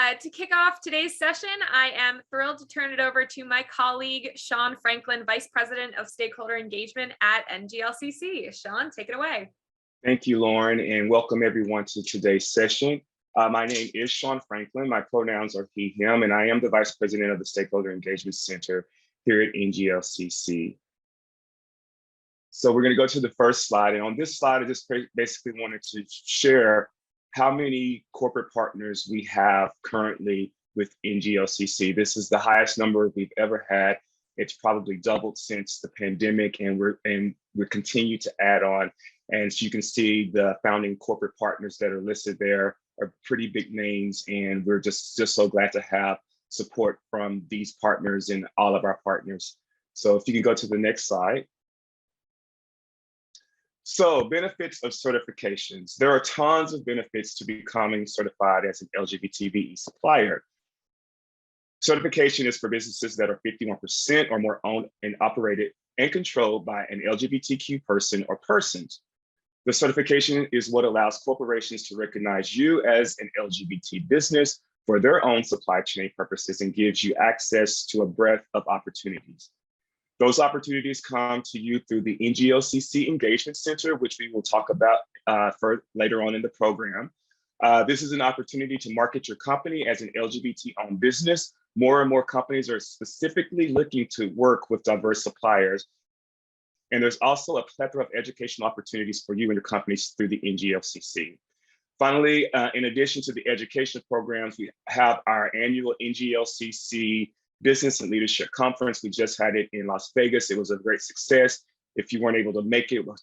To kick off today's session, I am thrilled to turn it over to my colleague, Sean Franklin, Vice President of Stakeholder Engagement at Nglcc. Sean, take it away. Thank you, Lauren, and welcome everyone to today's session. My name is Sean Franklin. My pronouns are he, him, and I am the Vice President of the Stakeholder Engagement Center here at Nglcc. So we're going to go to the first slide. And on this slide, I just basically wanted to share how many corporate partners we have currently with Nglcc. This is the highest number we've ever had. It's probably doubled since the pandemic, and we continue to add on. And so you can see the founding corporate partners that are listed there are pretty big names, and we're just so glad to have support from these partners and all of our partners. So if you can go to the next slide. So benefits of certifications. There are tons of benefits to becoming certified as an LGBTBE supplier. Certification is for businesses that are 51% or more owned and operated and controlled by an LGBTQ person or persons. The certification is what allows corporations to recognize you as an LGBT business for their own supply chain purposes and gives you access to a breadth of opportunities. Those opportunities come to you through the Nglcc Engagement Center, which we will talk about later on in the program. This is an opportunity to market your company as an LGBT-owned business. More and more companies are specifically looking to work with diverse suppliers. And there's also a plethora of educational opportunities for you and your companies through the Nglcc. Finally, in addition to the education programs, we have our annual Nglcc Business and Leadership Conference. We just had it in Las Vegas. It was a great success. If you weren't able to make it, we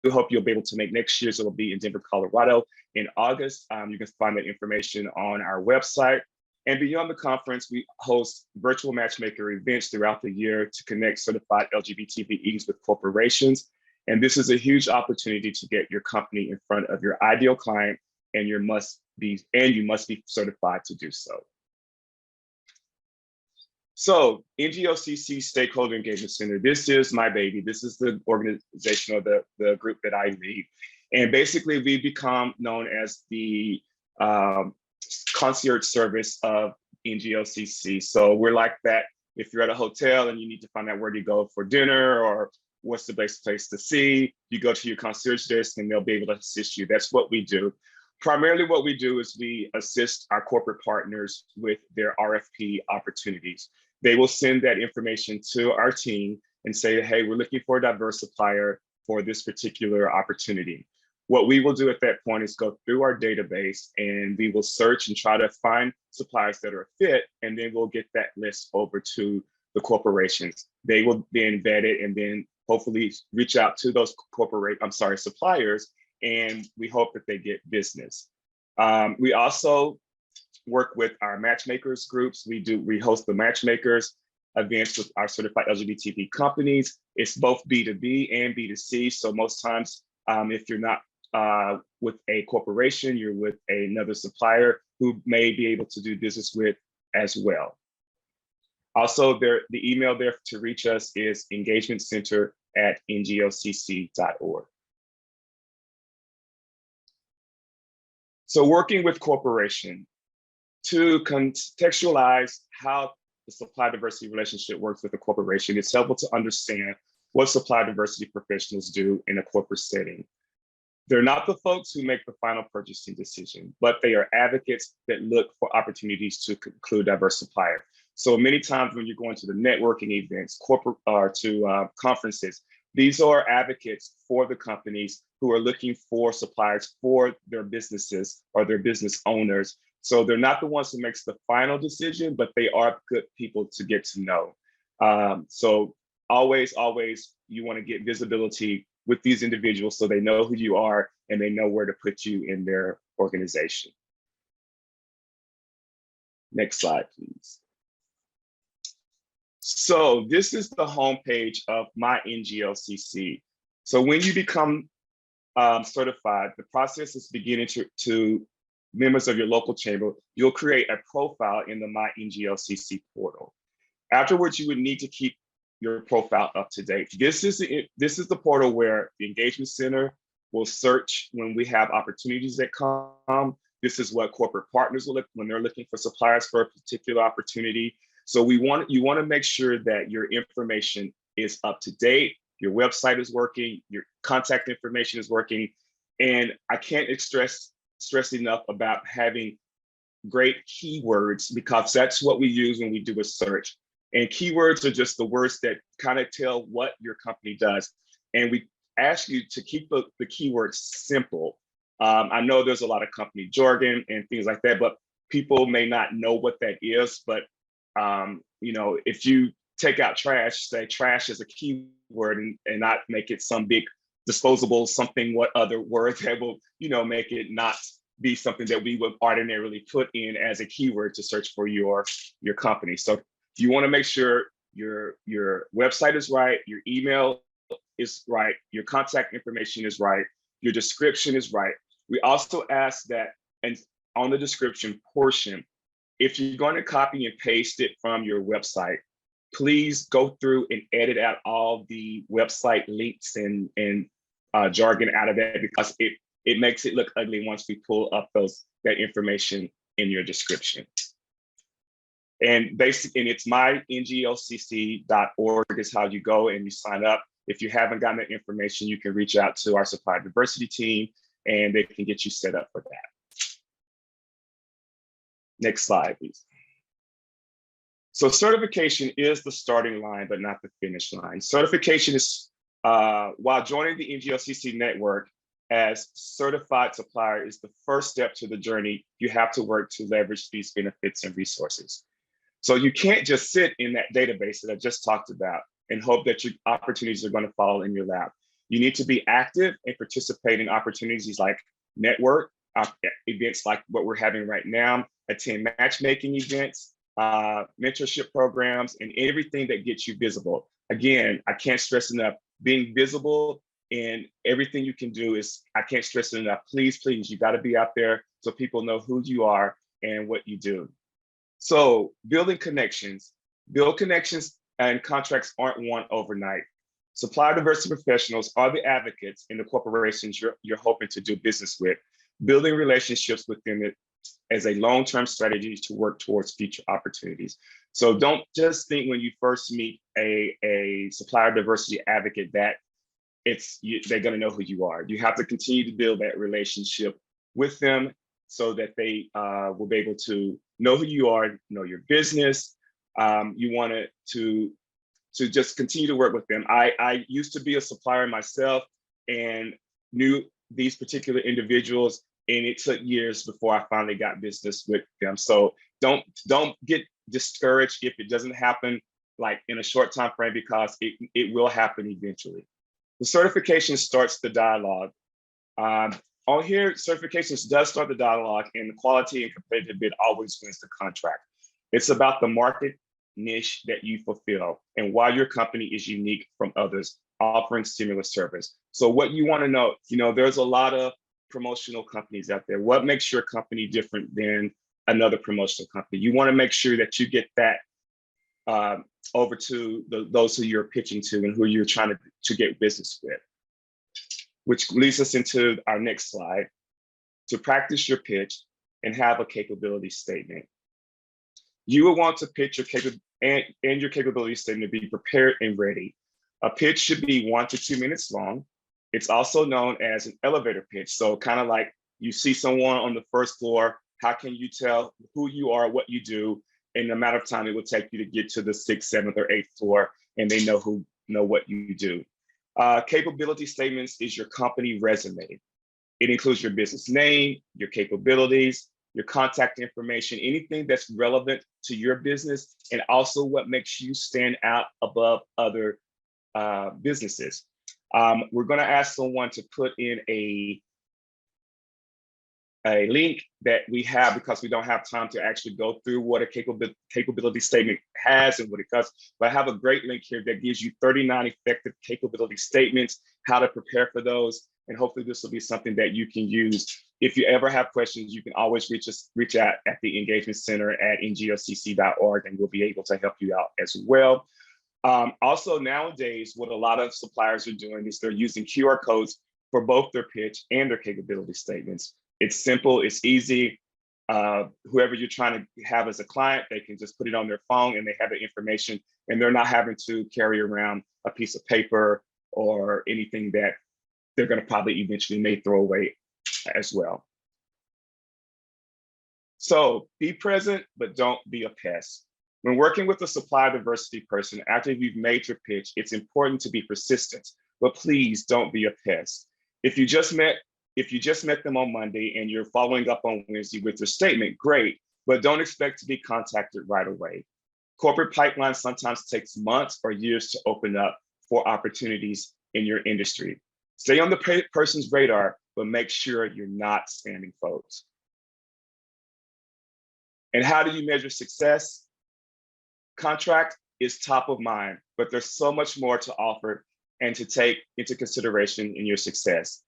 hope you'll be able to make next year's. It will be in Denver, Colorado in August. You can find that information on our website. And beyond the conference, we host virtual matchmaker events throughout the year to connect certified LGBTBEs with corporations. And this is a huge opportunity to get your company in front of your ideal client, and you must be certified to do so. So Nglcc Stakeholder Engagement Center, this is my baby. This is the organization or the group that I lead. And basically we become known as the concierge service of Nglcc. So we're like that if you're at a hotel and you need to find out where to go for dinner or what's the best place to see, you go to your concierge desk and they'll be able to assist you. That's what we do. Primarily what we do is we assist our corporate partners with their RFP opportunities. They will send that information to our team and say, hey, we're looking for a diverse supplier for this particular opportunity. What we will do at that point is go through our database and we will search and try to find suppliers that are a fit, and then we'll get that list over to the corporations. They will then vet it and then hopefully reach out to those suppliers, and we hope that they get business. We also work with our matchmakers groups. We host the matchmakers events with our certified LGBT companies. It's both B2B and B2C. So most times, if you're not with a corporation, you're with another supplier who may be able to do business with as well. Also, the email there to reach us is engagementcenter@nglcc.org. So working with corporation, to contextualize how the supply diversity relationship works with a corporation, it's helpful to understand what supply diversity professionals do in a corporate setting. They're not the folks who make the final purchasing decision, but they are advocates that look for opportunities to include diverse suppliers. So many times when you're going to the networking events, corporate or to conferences, these are advocates for the companies who are looking for suppliers for their businesses or their business owners. So they're not the ones who makes the final decision, but they are good people to get to know. So always, you want to get visibility with these individuals so they know who you are and they know where to put you in their organization. Next slide, please. So this is the homepage of my Nglcc. So when you become certified, the process is beginning to members of your local chamber, you'll create a profile in the My Nglcc portal. Afterwards, you would need to keep your profile up to date. This is the portal where the Engagement Center will search when we have opportunities that come. This is what corporate partners will look when they're looking for suppliers for a particular opportunity. So you want to make sure that your information is up to date, your website is working, your contact information is working. And I can't stress enough about having great keywords, because that's what we use when we do a search. And keywords are just the words that kind of tell what your company does. And we ask you to keep the keywords simple. I know there's a lot of company jargon and things like that, but people may not know what that is. But if you take out trash, say trash is a keyword, and not make it some big disposable something, what other word that will, make it not be something that we would ordinarily put in as a keyword to search for your company. So you want to make sure your website is right, your email is right, your contact information is right, your description is right. We also ask that, and on the description portion, if you're going to copy and paste it from your website, please go through and edit out all the website links and jargon out of that, because it makes it look ugly once we pull up that information in your description. And it's my Nglcc.org is how you go and you sign up. If you haven't gotten that information, you can reach out to our supplier diversity team and they can get you set up for that. Next slide, please. So certification is the starting line, but not the finish line. Certification is, while joining the Nglcc network as certified supplier is the first step to the journey, you have to work to leverage these benefits and resources. So you can't just sit in that database that I just talked about and hope that your opportunities are going to fall in your lap. You need to be active and participate in opportunities like network, events like what we're having right now, attend matchmaking events, mentorship programs, and everything that gets you visible. Again, I can't stress enough, being visible in everything you can do is, I can't stress it enough. Please, you got to be out there so people know who you are and what you do. So building connections. Build connections and contracts aren't won overnight. Supplier diversity professionals are the advocates in the corporations you're hoping to do business with. Building relationships with them as a long-term strategy to work towards future opportunities. So don't just think when you first meet a supplier diversity advocate that they're going to know who you are. You have to continue to build that relationship with them so that they will be able to know who you are, know your business. You want to just continue to work with them. I used to be a supplier myself and knew these particular individuals, and it took years before I finally got business with them. So don't get discouraged if it doesn't happen like in a short time frame, because it will happen eventually. The certification starts the dialogue. On here, certifications does start the dialogue, and the quality and competitive bid always wins the contract. It's about the market niche that you fulfill and why your company is unique from others offering similar service. So what you want to know, there's a lot of promotional companies out there. What makes your company different than another promotional company? You want to make sure that you get that over to those who you're pitching to and who you're trying to get business with. Which leads us into our next slide. To practice your pitch and have a capability statement. You will want to pitch your capability statement to be prepared and ready. A pitch should be 1 to 2 minutes long. It's also known as an elevator pitch. So kind of like you see someone on the first floor, how can you tell who you are, what you do, in the amount of time it will take you to get to the 6th, 7th, or 8th floor, and they know what you do. Capability statements is your company resume. It includes your business name, your capabilities, your contact information, anything that's relevant to your business, and also what makes you stand out above other businesses. We're going to ask someone to put in a link that we have, because we don't have time to actually go through what a capability statement has and what it does. But I have a great link here that gives you 39 effective capability statements, how to prepare for those. And hopefully this will be something that you can use. If you ever have questions, you can always reach out at the engagement center at nglcc.org, and we'll be able to help you out as well. Also nowadays, what a lot of suppliers are doing is they're using QR codes for both their pitch and their capability statements. It's simple, it's easy. Whoever you're trying to have as a client, they can just put it on their phone and they have the information, and they're not having to carry around a piece of paper or anything that they're going to probably eventually may throw away as well. So be present, but don't be a pest. When working with a supply diversity person, after you've made your pitch, it's important to be persistent, but please don't be a pest. If you just met them on Monday and you're following up on Wednesday with your statement, great, but don't expect to be contacted right away. Corporate pipeline sometimes takes months or years to open up for opportunities in your industry. Stay on the person's radar, but make sure you're not spamming folks. And how do you measure success? Contract is top of mind, but there's so much more to offer and to take into consideration in your success.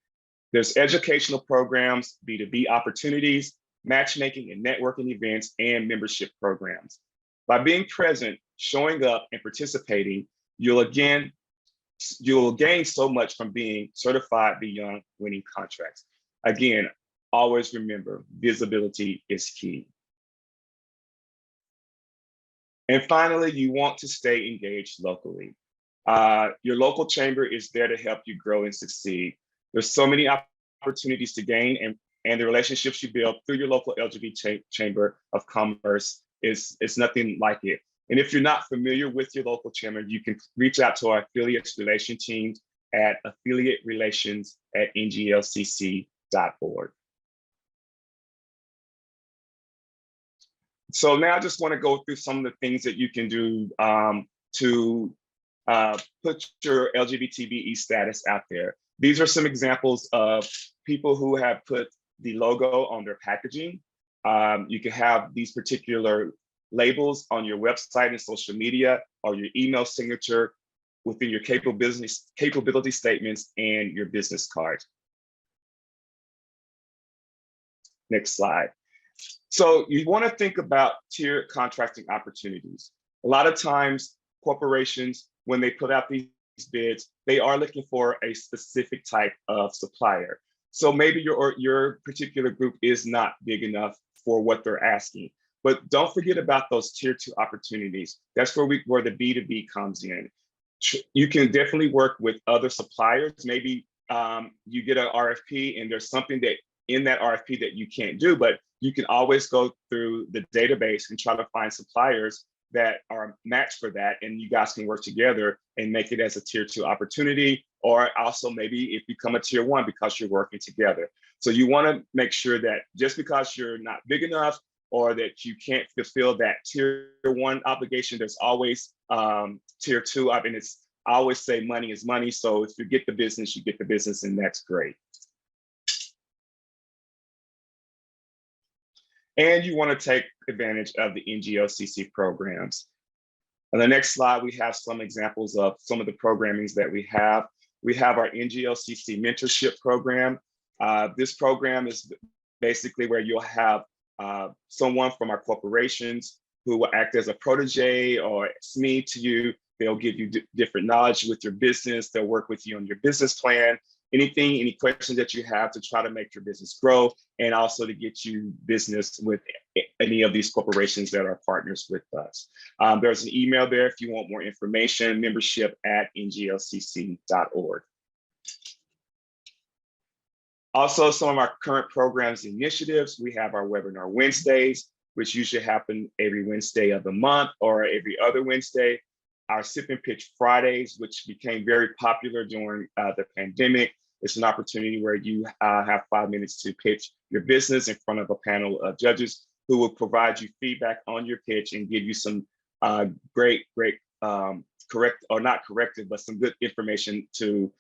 There's educational programs, B2B opportunities, matchmaking and networking events, and membership programs. By being present, showing up, and participating, you'll gain so much from being certified beyond winning contracts. Again, always remember, visibility is key. And finally, you want to stay engaged locally. Your local chamber is there to help you grow and succeed. There's so many opportunities to gain, and the relationships you build through your local LGBT Chamber of Commerce is nothing like it. And if you're not familiar with your local chamber, you can reach out to our affiliates relation team at affiliaterelations@nglcc.org. So now I just want to go through some of the things that you can do to put your LGBTBE status out there. These are some examples of people who have put the logo on their packaging. You can have these particular labels on your website and social media, or your email signature within your capability statements and your business card. Next slide. So you want to think about tiered contracting opportunities. A lot of times corporations, when they put out these bids, they are looking for a specific type of supplier. So maybe your particular group is not big enough for what they're asking. But don't forget about those tier 2 opportunities. That's where the B2B comes in. You can definitely work with other suppliers. Maybe you get an RFP and there's something that in that RFP that you can't do, but you can always go through the database and try to find suppliers that are matched for that, and you guys can work together and make it as a tier 2 opportunity, or also maybe it become a tier 1 because you're working together. So you want to make sure that just because you're not big enough or that you can't fulfill that tier 1 obligation, there's always tier 2. I mean, I always say money is money. So if you get the business, you get the business, and that's great. And you want to take advantage of the Ngocc programs. On the next slide, we have some examples of some of the programmings that we have. We have our Nglcc Mentorship Program. This program is basically where you'll have someone from our corporations who will act as a protege or SME to you. They'll give you different knowledge with your business. They'll work with you on your business plan. Any questions that you have to try to make your business grow, and also to get you business with any of these corporations that are partners with us. There's an email there if you want more information, membership@nglcc.org. Also, some of our current programs and initiatives, we have our Webinar Wednesdays, which usually happen every Wednesday of the month or every other Wednesday. Our Sip and Pitch Fridays, which became very popular during the pandemic. It's an opportunity where you have 5 minutes to pitch your business in front of a panel of judges who will provide you feedback on your pitch and give you some great, correct or not corrected, but some good information to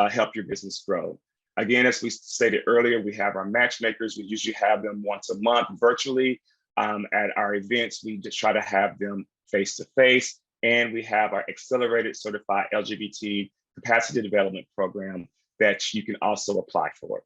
help your business grow. Again, as we stated earlier, we have our matchmakers. We usually have them once a month virtually. At our events, we just try to have them face-to-face. And we have our Accelerated Certified LGBT Capacity Development Program that you can also apply for.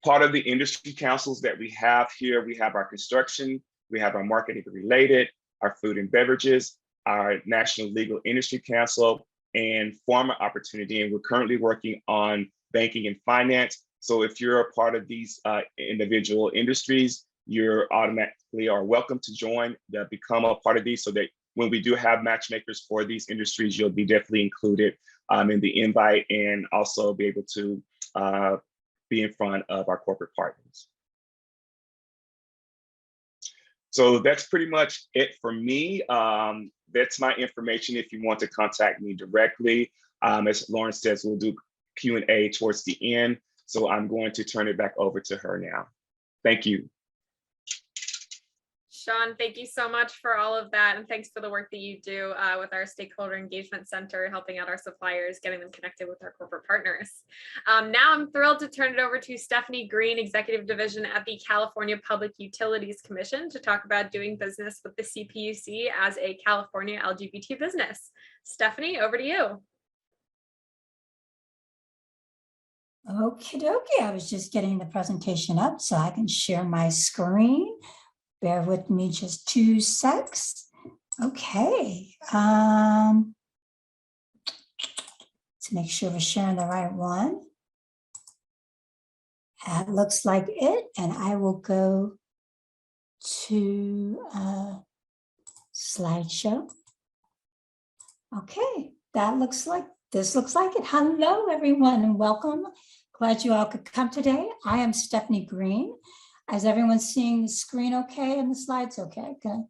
Part of the industry councils that we have here, we have our construction, we have our marketing related, our food and beverages, our National Legal Industry Council, and Pharma Opportunity. And we're currently working on banking and finance. So if you're a part of these individual industries, you're automatically are welcome to join, become a part of these, so that when we do have matchmakers for these industries, you'll be definitely included in the invite, and also be able to be in front of our corporate partners. So that's pretty much it for me. That's my information if you want to contact me directly. As Lauren says, we'll do Q&A towards the end. So I'm going to turn it back over to her now. Thank you. Sean, thank you so much for all of that. And thanks for the work that you do with our Stakeholder Engagement Center, helping out our suppliers, getting them connected with our corporate partners. Now I'm thrilled to turn it over to Stephanie Green, Executive Division at the California Public Utilities Commission, to talk about doing business with the CPUC as a California LGBT business. Stephanie, over to you. Okie dokie, I was just getting the presentation up so I can share my screen. Bear with me just 2 secs. Okay. To make sure we're sharing the right one. That looks like it. And I will go to slideshow. Okay, that looks like, this looks like it. Hello, everyone, and welcome. Glad you all could come today. I am Stephanie Green. Is everyone seeing the screen okay and the slides okay? Good.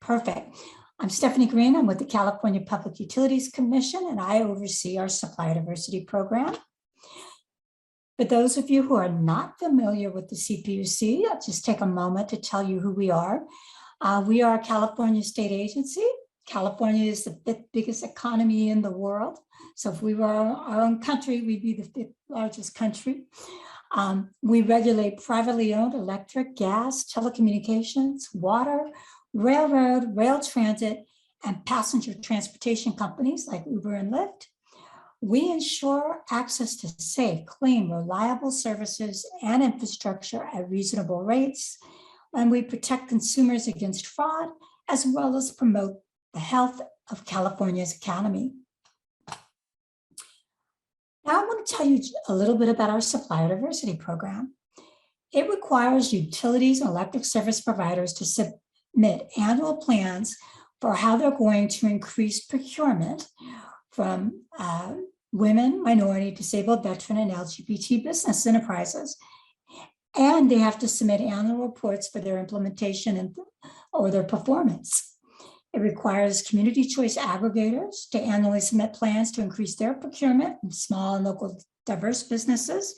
Perfect. I'm Stephanie Green. I'm with the California Public Utilities Commission, and I oversee our Supplier Diversity Program. For those of you who are not familiar with the CPUC, I'll just take a moment to tell you who we are. We are a California state agency. California is the 5th biggest economy in the world. So if we were our own country, we'd be the 5th largest country. We regulate privately owned electric, gas, telecommunications, water, railroad, rail transit, and passenger transportation companies like Uber and Lyft. We ensure access to safe, clean, reliable services and infrastructure at reasonable rates. And we protect consumers against fraud, as well as promote the health of California's economy. Now I want to tell you a little bit about our Supplier Diversity Program. It requires utilities and electric service providers to submit annual plans for how they're going to increase procurement from women, minority, disabled, veteran, and LGBT business enterprises. And they have to submit annual reports for their implementation or their performance. It requires community choice aggregators to annually submit plans to increase their procurement from small and local diverse businesses,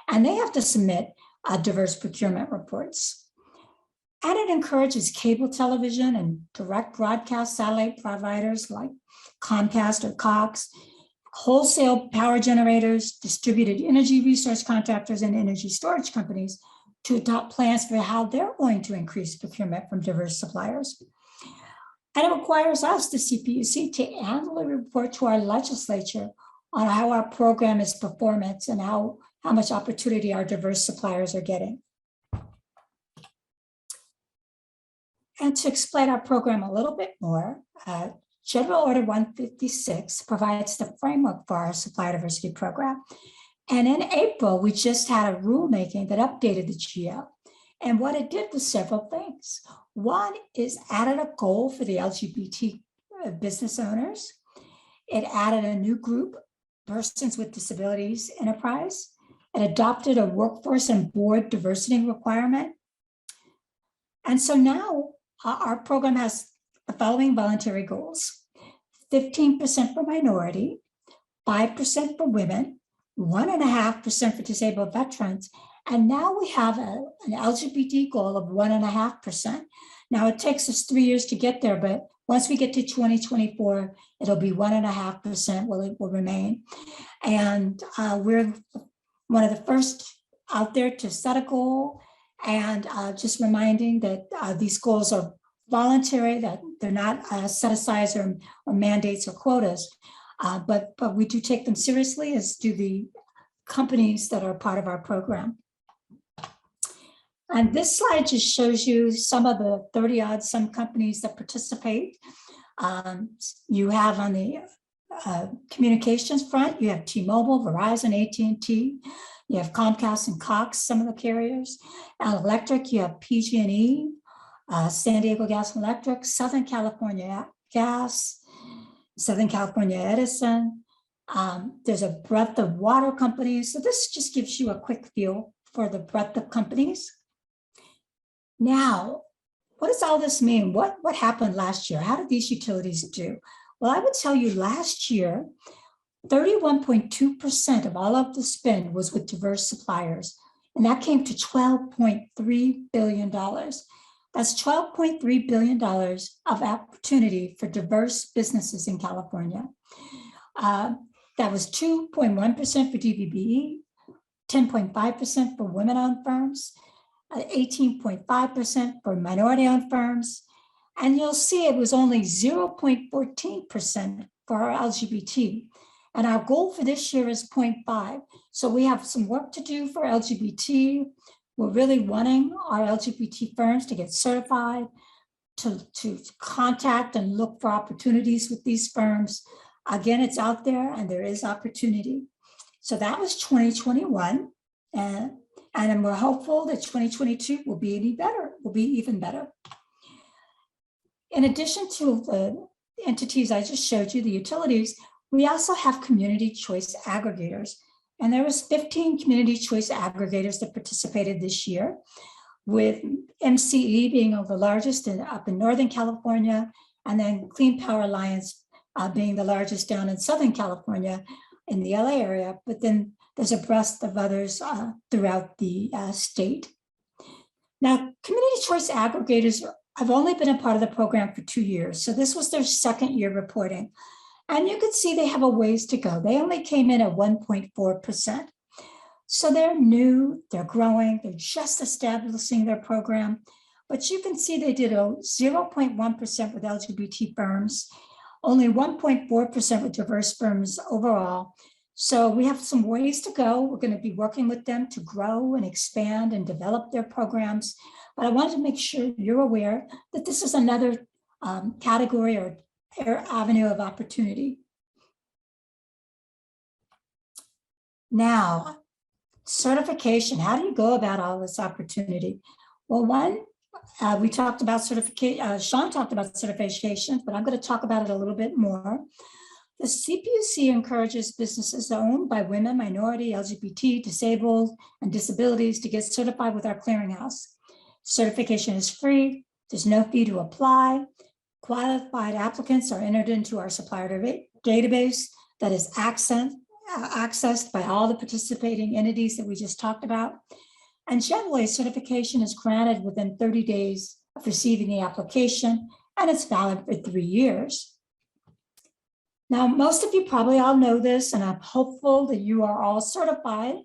and they have to submit diverse procurement reports. And it encourages cable television and direct broadcast satellite providers like Comcast or Cox, wholesale power generators, distributed energy resource contractors, and energy storage companies to adopt plans for how they're going to increase procurement from diverse suppliers. And it requires us, the CPUC, to annually report to our legislature on how our program is performance and how much opportunity our diverse suppliers are getting. And to explain our program a little bit more, General Order 156 provides the framework for our Supplier Diversity Program. And in April, we just had a rulemaking that updated the GO. And what it did was several things. One is added a goal for the LGBT business owners. It added a new group, persons with disabilities enterprise. It adopted a workforce and board diversity requirement. And so now our program has the following voluntary goals: 15% for minority, 5% for women, 1.5% for disabled veterans, and now we have an LGBT goal of 1.5%. Now it takes us 3 years to get there, but once we get to 2024, it'll be 1.5%, it will remain. And we're one of the first out there to set a goal, and just reminding that these goals are voluntary, that they're not set aside or mandates or quotas, but we do take them seriously, as do the companies that are part of our program. And this slide just shows you some of the 30-odd some companies that participate. You have on the communications front, you have T-Mobile, Verizon, AT&T, you have Comcast and Cox, some of the carriers. Electric, you have PG&E, San Diego Gas and Electric, Southern California Gas, Southern California Edison. There's a breadth of water companies. So this just gives you a quick feel for the breadth of companies. Now, what does all this mean? What happened last year? How did these utilities do? Well, I would tell you last year, 31.2% of all of the spend was with diverse suppliers, and that came to $12.3 billion. That's $12.3 billion of opportunity for diverse businesses in California. That was 2.1% for DVBE, 10.5% for women-owned firms, 18.5% for minority-owned firms, and you'll see it was only 0.14% for our LGBT. And our goal for this year is 0.5. So we have some work to do for LGBT. We're really wanting our LGBT firms to get certified, to contact and look for opportunities with these firms. Again, it's out there and there is opportunity. So that was 2021. And we're hopeful that 2022 will be even better. In addition to the entities I just showed you, the utilities, we also have community choice aggregators. And there was 15 community choice aggregators that participated this year, with MCE being the largest up in Northern California, and then Clean Power Alliance being the largest down in Southern California in the LA area. But then there's a breadth of others throughout the state. Now, community choice aggregators have only been a part of the program for 2 years. So this was their second year reporting. And you can see they have a ways to go. They only came in at 1.4%. So they're new, they're growing, they're just establishing their program. But you can see they did a 0.1% with LGBT firms, only 1.4% with diverse firms overall. So we have some ways to go. We're going to be working with them to grow and expand and develop their programs. But I wanted to make sure you're aware that this is another category or avenue of opportunity. Now, certification. How do you go about all this opportunity? Well, one, we talked about certification. Sean talked about certification, but I'm going to talk about it a little bit more. The CPUC encourages businesses owned by women, minority, LGBT, disabled, and disabilities to get certified with our clearinghouse. Certification is free. There's no fee to apply. Qualified applicants are entered into our supplier database that is accessed by all the participating entities that we just talked about. And generally, certification is granted within 30 days of receiving the application, and it's valid for 3 years. Now, most of you probably all know this, and I'm hopeful that you are all certified,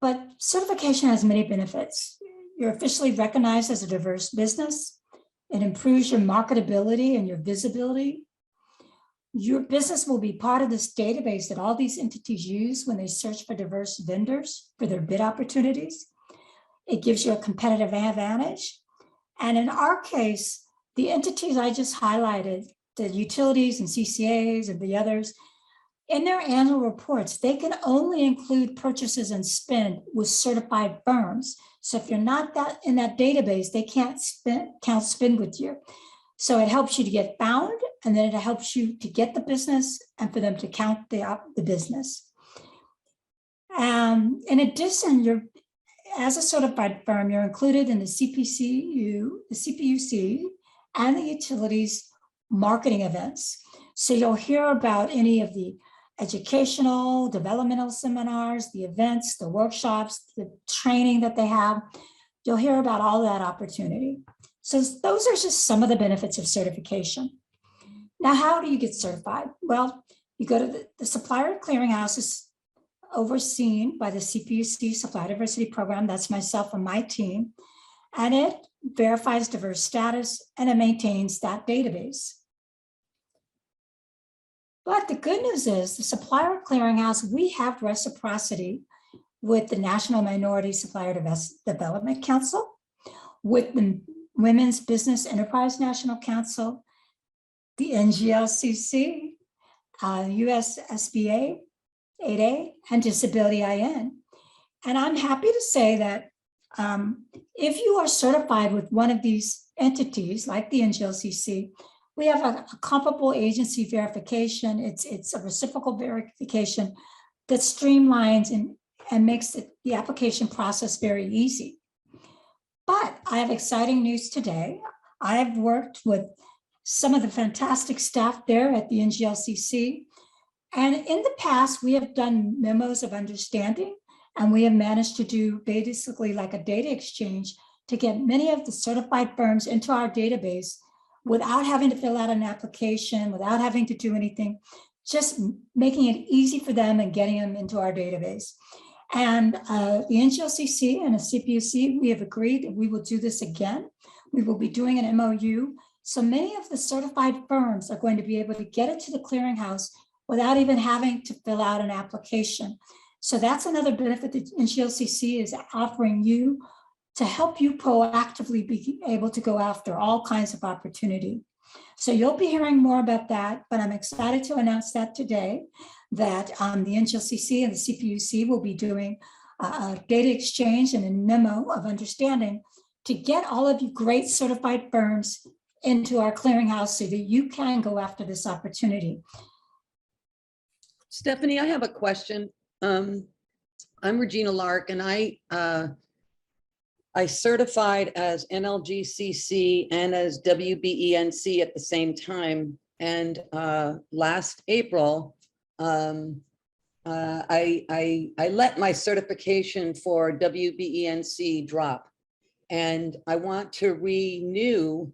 but certification has many benefits. You're officially recognized as a diverse business. It improves your marketability and your visibility. Your business will be part of this database that all these entities use when they search for diverse vendors for their bid opportunities. It gives you a competitive advantage. And in our case, the entities I just highlighted, the utilities and CCAs and the others, in their annual reports, they can only include purchases and spend with certified firms. So if you're not in that database, they can't spend with you. So it helps you to get found, and then it helps you to get the business and for them to count the business. In addition, as a certified firm, you're included in the CPUC, and the utilities marketing events. So you'll hear about any of the educational, developmental seminars, the events, the workshops, the training that they have. You'll hear about all that opportunity. So those are just some of the benefits of certification. Now, how do you get certified? Well, you go to the Supplier Clearinghouse is overseen by the CPUC Supply Diversity Program. That's myself and my team. And it verifies diverse status and it maintains that database. But the good news is the Supplier Clearinghouse, we have reciprocity with the National Minority Supplier Development Council, with the Women's Business Enterprise National Council, the Nglcc, US SBA 8A, and Disability IN. And I'm happy to say that if you are certified with one of these entities, like the Nglcc, we have a comparable agency verification. It's a reciprocal verification that streamlines and makes the application process very easy. But I have exciting news today. I've worked with some of the fantastic staff there at the Nglcc. And in the past, we have done memos of understanding, and we have managed to do basically like a data exchange to get many of the certified firms into our database without having to fill out an application, without having to do anything, just making it easy for them and getting them into our database. And the Nglcc and the CPUC, we have agreed that we will do this again. We will be doing an MOU. So many of the certified firms are going to be able to get it to the clearinghouse without even having to fill out an application. So that's another benefit that Nglcc is offering you to help you proactively be able to go after all kinds of opportunity. So you'll be hearing more about that, but I'm excited to announce that today, that the Nglcc and the CPUC will be doing a data exchange and a memo of understanding to get all of you great certified firms into our clearinghouse so that you can go after this opportunity. Stephanie, I have a question. I'm Regina Lark, and I certified as NLGCC and as WBENC at the same time. And last April, I let my certification for WBENC drop, and I want to renew,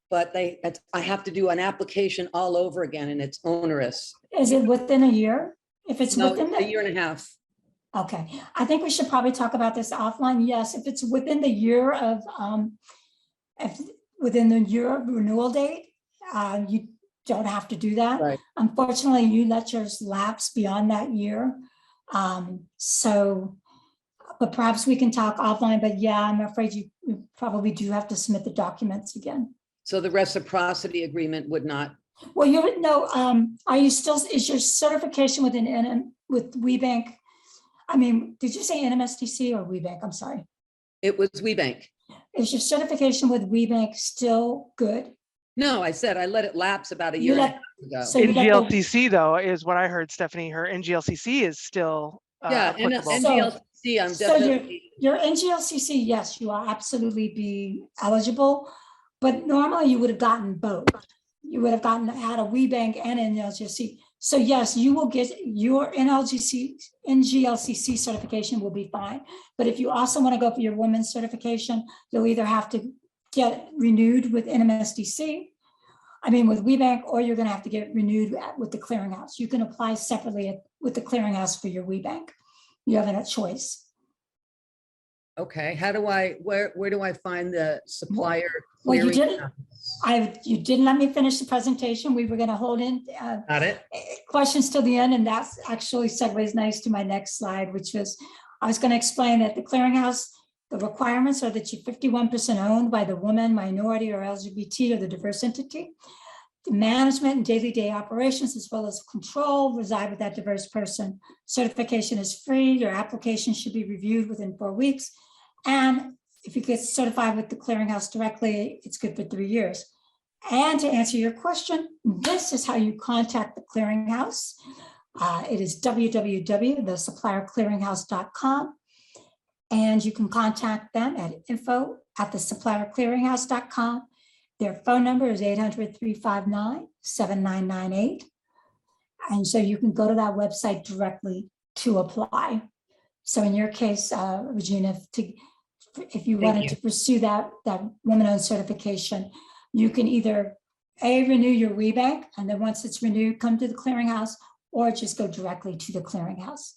but I have to do an application all over again, and it's onerous. Is it within a year? If it's No, within a year and a half. Okay, I think we should probably talk about this offline. Yes, if it's within the year of within the year of renewal date, you don't have to do that. Right. Unfortunately, you let yours lapse beyond that year. But perhaps we can talk offline. But yeah, I'm afraid you probably do have to submit the documents again. So the reciprocity agreement would not. Well, you know, are you still, is your certification with WeBank? I mean, did you say NMSDC or WeBank? I'm sorry. It was WeBank. Is your certification with WeBank still good? No, I said I let it lapse about a year and a half ago. So you let NGLCC though is what I heard, Stephanie. Her NGLCC is still Yeah, applicable. NGLCC, I'm So definitely. your Nglcc, yes, you are absolutely be eligible, but normally you would have gotten both. You would have had a WeBank and an NGLCC. So yes, you will get your NGLCC certification will be fine. But if you also want to go for your women's certification, you'll either have to get renewed with NMSDC, with WeBank, or you're going to have to get renewed with the clearinghouse. You can apply separately with the clearinghouse for your WeBank. You have a choice. Okay, how do where do I find the supplier? Well, you clearing? you didn't let me finish the presentation. We were going to hold in Got it. questions till the end, and that's actually segues nice to my next slide, which was, I was going to explain that the clearinghouse, the requirements are that you're 51% owned by the woman, minority, or LGBT, or the diverse entity. The management and daily day operations, as well as control, reside with that diverse person. Certification is free. Your application should be reviewed within 4 weeks. And if you get certified with the clearinghouse directly, it's good for 3 years. And to answer your question, this is how you contact the clearinghouse. It is www.thesupplierclearinghouse.com. And you can contact them at info@thesupplierclearinghouse.com. Their phone number is 800-359-7998. And so you can go to that website directly to apply. So in your case, Regina, if you wanted to pursue that woman-owned certification, you can either renew your WeBank, and then once it's renewed, come to the clearinghouse, or just go directly to the clearinghouse.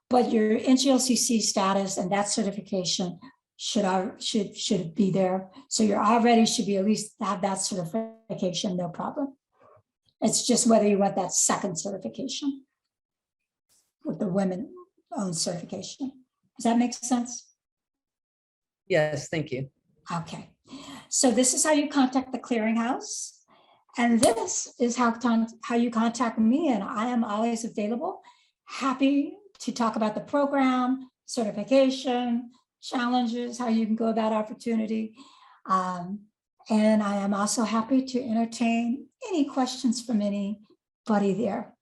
But your Nglcc status and that certification should be there. So you already should be at least have that certification, no problem. It's just whether you want that second certification with the women-owned certification. Does that make sense? Yes, thank you. Okay, so this is how you contact the clearinghouse. And this is how you contact me, and I am always available. Happy to talk about the program, certification, challenges, how you can go about opportunity. And I am also happy to entertain any questions from anybody there.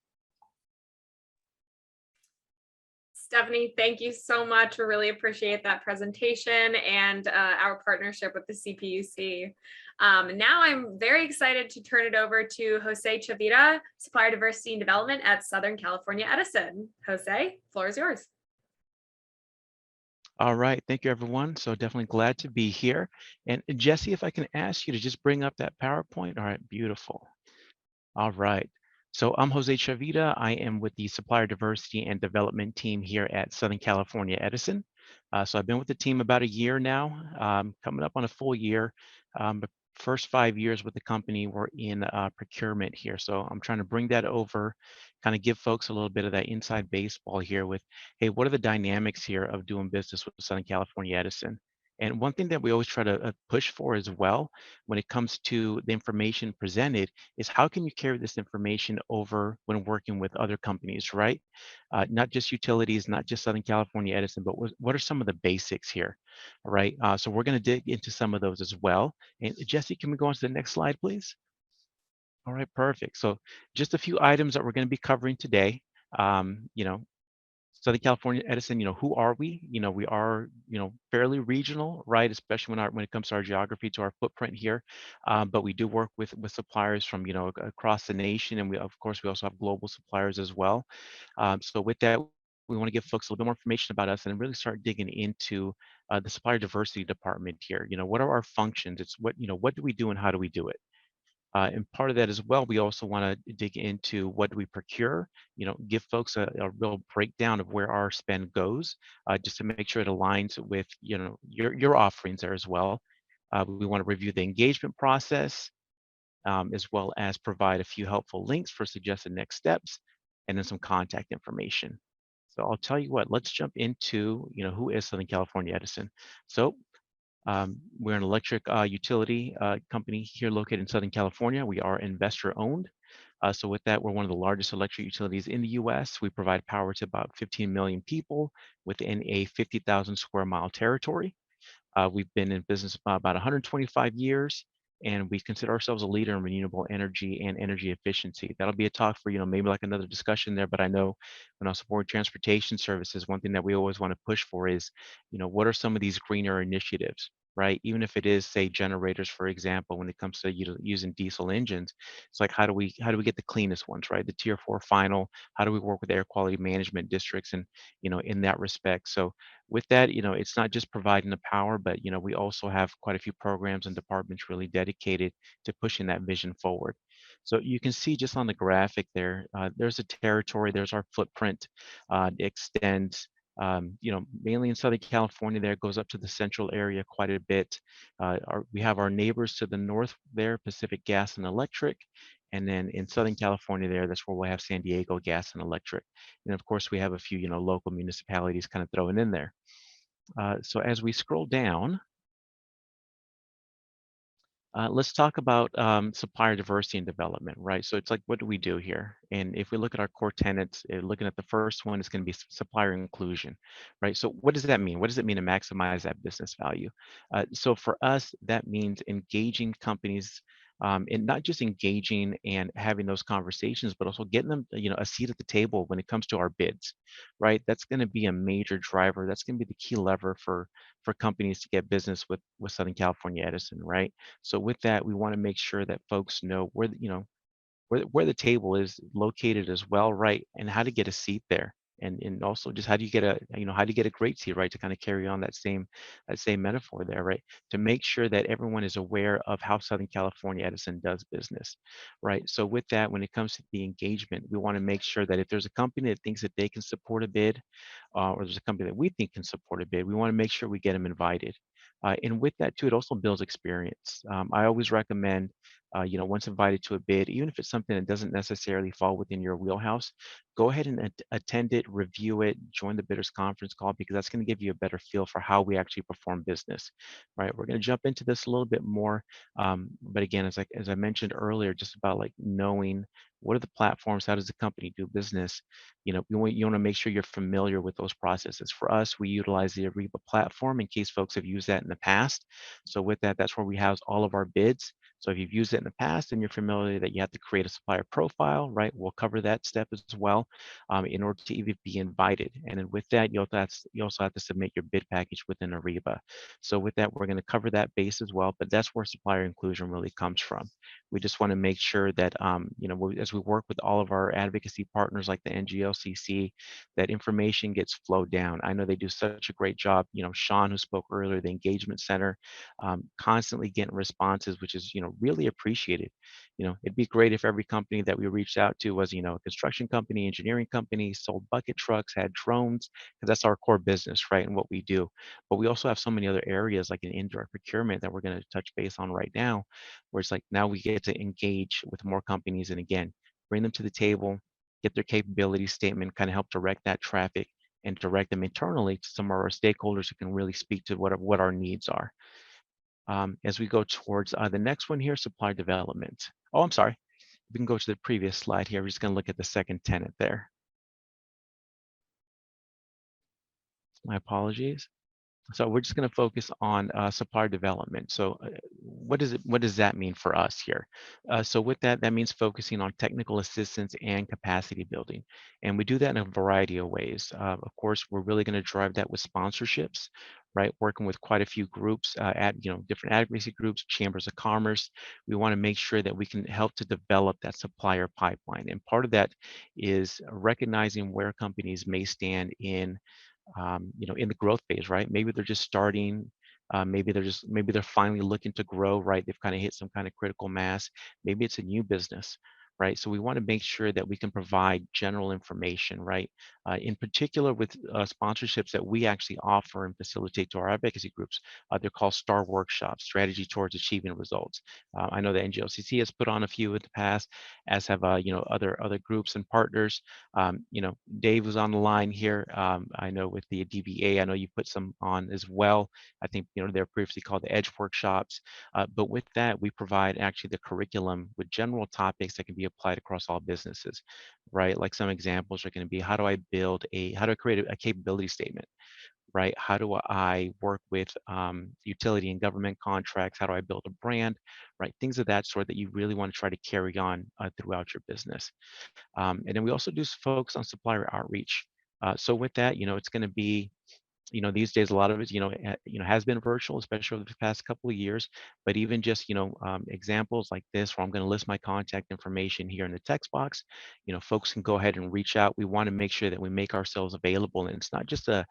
Stephanie, thank you so much. We really appreciate that presentation and our partnership with the CPUC. Now I'm very excited to turn it over to Jose Chavira, Supplier Diversity and Development at Southern California Edison. Jose, floor is yours. All right, thank you everyone. So definitely glad to be here. And Jesse, if I can ask you to just bring up that PowerPoint. All right, beautiful. All right. So I'm Jose Chavira. I am with the Supplier Diversity and Development team here at Southern California Edison. So I've been with the team about a year now, coming up on a full year. But first 5 years with the company were in procurement here. So I'm trying to bring that over, kind of give folks a little bit of that inside baseball here with, hey, what are the dynamics here of doing business with Southern California Edison? And one thing that we always try to push for as well when it comes to the information presented is how can you carry this information over when working with other companies, right? Not just utilities, not just Southern California Edison, but what are some of the basics here, right? So we're going to dig into some of those as well. And Jesse, can we go on to the next slide, please? All right, perfect. So just a few items that we're going to be covering today. You know, Southern California Edison, who are we? We are, fairly regional, right? Especially when it comes to our geography, to our footprint here. But we do work with suppliers from, across the nation. And of course, we also have global suppliers as well. So with that, we want to give folks a little bit more information about us and really start digging into the supplier diversity department here. What are our functions? It's what do we do and how do we do it? And part of that as well, we also want to dig into what do we procure, give folks a real breakdown of where our spend goes, just to make sure it aligns with, your offerings there as well. We want to review the engagement process, as well as provide a few helpful links for suggested next steps, and then some contact information. So I'll tell you what, let's jump into, who is Southern California Edison. So we're an electric utility company here located in Southern California. We are investor owned. So with that, we're one of the largest electric utilities in the US. We provide power to about 15 million people within a 50,000 square mile territory. We've been in business about 125 years, and we consider ourselves a leader in renewable energy and energy efficiency. That'll be a talk for, maybe like another discussion there, but I know when I support transportation services, one thing that we always want to push for is, what are some of these greener initiatives, right? Even if it is, say, generators, for example, when it comes to using diesel engines, it's like, how do we get the cleanest ones, right? The tier 4 final, how do we work with air quality management districts and, in that respect. So with that, it's not just providing the power, but, we also have quite a few programs and departments really dedicated to pushing that vision forward. So you can see just on the graphic there, there's a territory, there's our footprint. It extends, mainly in Southern California there, goes up to the central area quite a bit. We have our neighbors to the north there, Pacific Gas and Electric. And then in Southern California there, that's where we'll have San Diego Gas and Electric. And of course, we have a few, local municipalities kind of thrown in there. So as we scroll down, let's talk about supplier diversity and development, right? So it's like, what do we do here? And if we look at our core tenets, looking at the first one, it's going to be supplier inclusion, right? So what does that mean? What does it mean to maximize that business value? So for us, that means engaging companies and not just engaging and having those conversations, but also getting them, a seat at the table when it comes to our bids, right? That's going to be a major driver. That's going to be the key lever for companies to get business with Southern California Edison, right? So with that, we want to make sure that folks know where, where the table is located as well, right? And how to get a seat there. And also just how do you get a great seat, right? To kind of carry on that same metaphor there, right? To make sure that everyone is aware of how Southern California Edison does business, right? So with that, when it comes to the engagement, we want to make sure that if there's a company that thinks that they can support a bid, or there's a company that we think can support a bid, we want to make sure we get them invited, And with that too, it also builds experience. I always recommend, once invited to a bid, even if it's something that doesn't necessarily fall within your wheelhouse, go ahead and attend it, review it, join the bidders conference call, because that's going to give you a better feel for how we actually perform business, right? We're going to jump into this a little bit more, but again, as I mentioned earlier, just about like knowing what are the platforms, how does the company do business. You want to make sure you're familiar with those processes. For us, we utilize the Ariba platform in case folks have used that in the past. So with that, that's where we house all of our bids. So if you've used it in the past and you're familiar that you have to create a supplier profile, right? We'll cover that step as well in order to even be invited. And then with that, you also have to submit your bid package within Ariba. So with that, we're going to cover that base as well, but that's where supplier inclusion really comes from. We just want to make sure that, as we work with all of our advocacy partners like the Nglcc, that information gets flowed down. I know they do such a great job. Sean, who spoke earlier, the engagement center, constantly getting responses, which is, really appreciated. It'd be great if every company that we reached out to was, a construction company, engineering company, sold bucket trucks, had drones, because that's our core business, right? And what we do. But we also have so many other areas like in indirect procurement that we're going to touch base on right now, where it's like now we get to engage with more companies and again, bring them to the table, get their capability statement, kind of help direct that traffic and direct them internally to some of our stakeholders who can really speak to what our needs are. As we go towards the next one here, supply development. Oh, I'm sorry. We can go to the previous slide here. We're just going to look at the second tenet there. My apologies. So we're just going to focus on supplier development. So what does that mean for us here? So with that means focusing on technical assistance and capacity building. And we do that in a variety of ways. Of course, we're really going to drive that with sponsorships, right? Working with quite a few groups, different advocacy groups, chambers of commerce. We want to make sure that we can help to develop that supplier pipeline. And part of that is recognizing where companies may stand in in the growth phase, right? Maybe they're just starting. Maybe they're finally looking to grow, right? They've kind of hit some kind of critical mass. Maybe it's a new business, right? So we want to make sure that we can provide general information, right? In particular with sponsorships that we actually offer and facilitate to our advocacy groups. They're called STAR workshops, strategy towards achieving results. I know that Nglcc has put on a few in the past, as have other groups and partners. Dave was on the line here. I know with the DBA, I know you put some on as well. I think they're previously called the Edge workshops. But with that, we provide actually the curriculum with general topics that can be applied across all businesses, right? Like some examples are going to be how do I create a capability statement, right? How do I work with utility and government contracts? How do I build a brand, right? Things of that sort that you really want to try to carry on throughout your business. And then we also do focus on supplier outreach. So with that, it's going to be these days, a lot of it, has been virtual, especially over the past couple of years. But even just, examples like this, where I'm going to list my contact information here in the text box, folks can go ahead and reach out. We want to make sure that we make ourselves available, and it's not just a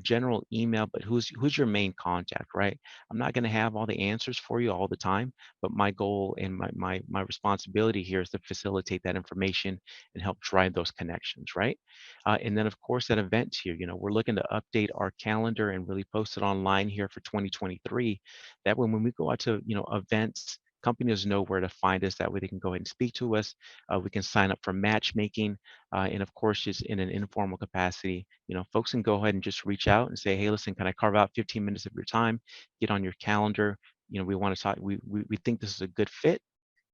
general email, but who's your main contact, right? I'm not going to have all the answers for you all the time, but my goal and my responsibility here is to facilitate that information and help drive those connections, right? And then, of course, at events here, we're looking to update our calendar and really post it online here for 2023. That when we go out to, events, companies know where to find us. That way they can go ahead and speak to us. We can sign up for matchmaking. And of course, just in an informal capacity, folks can go ahead and just reach out and say, hey, listen, can I carve out 15 minutes of your time? Get on your calendar. We want to talk. We think this is a good fit.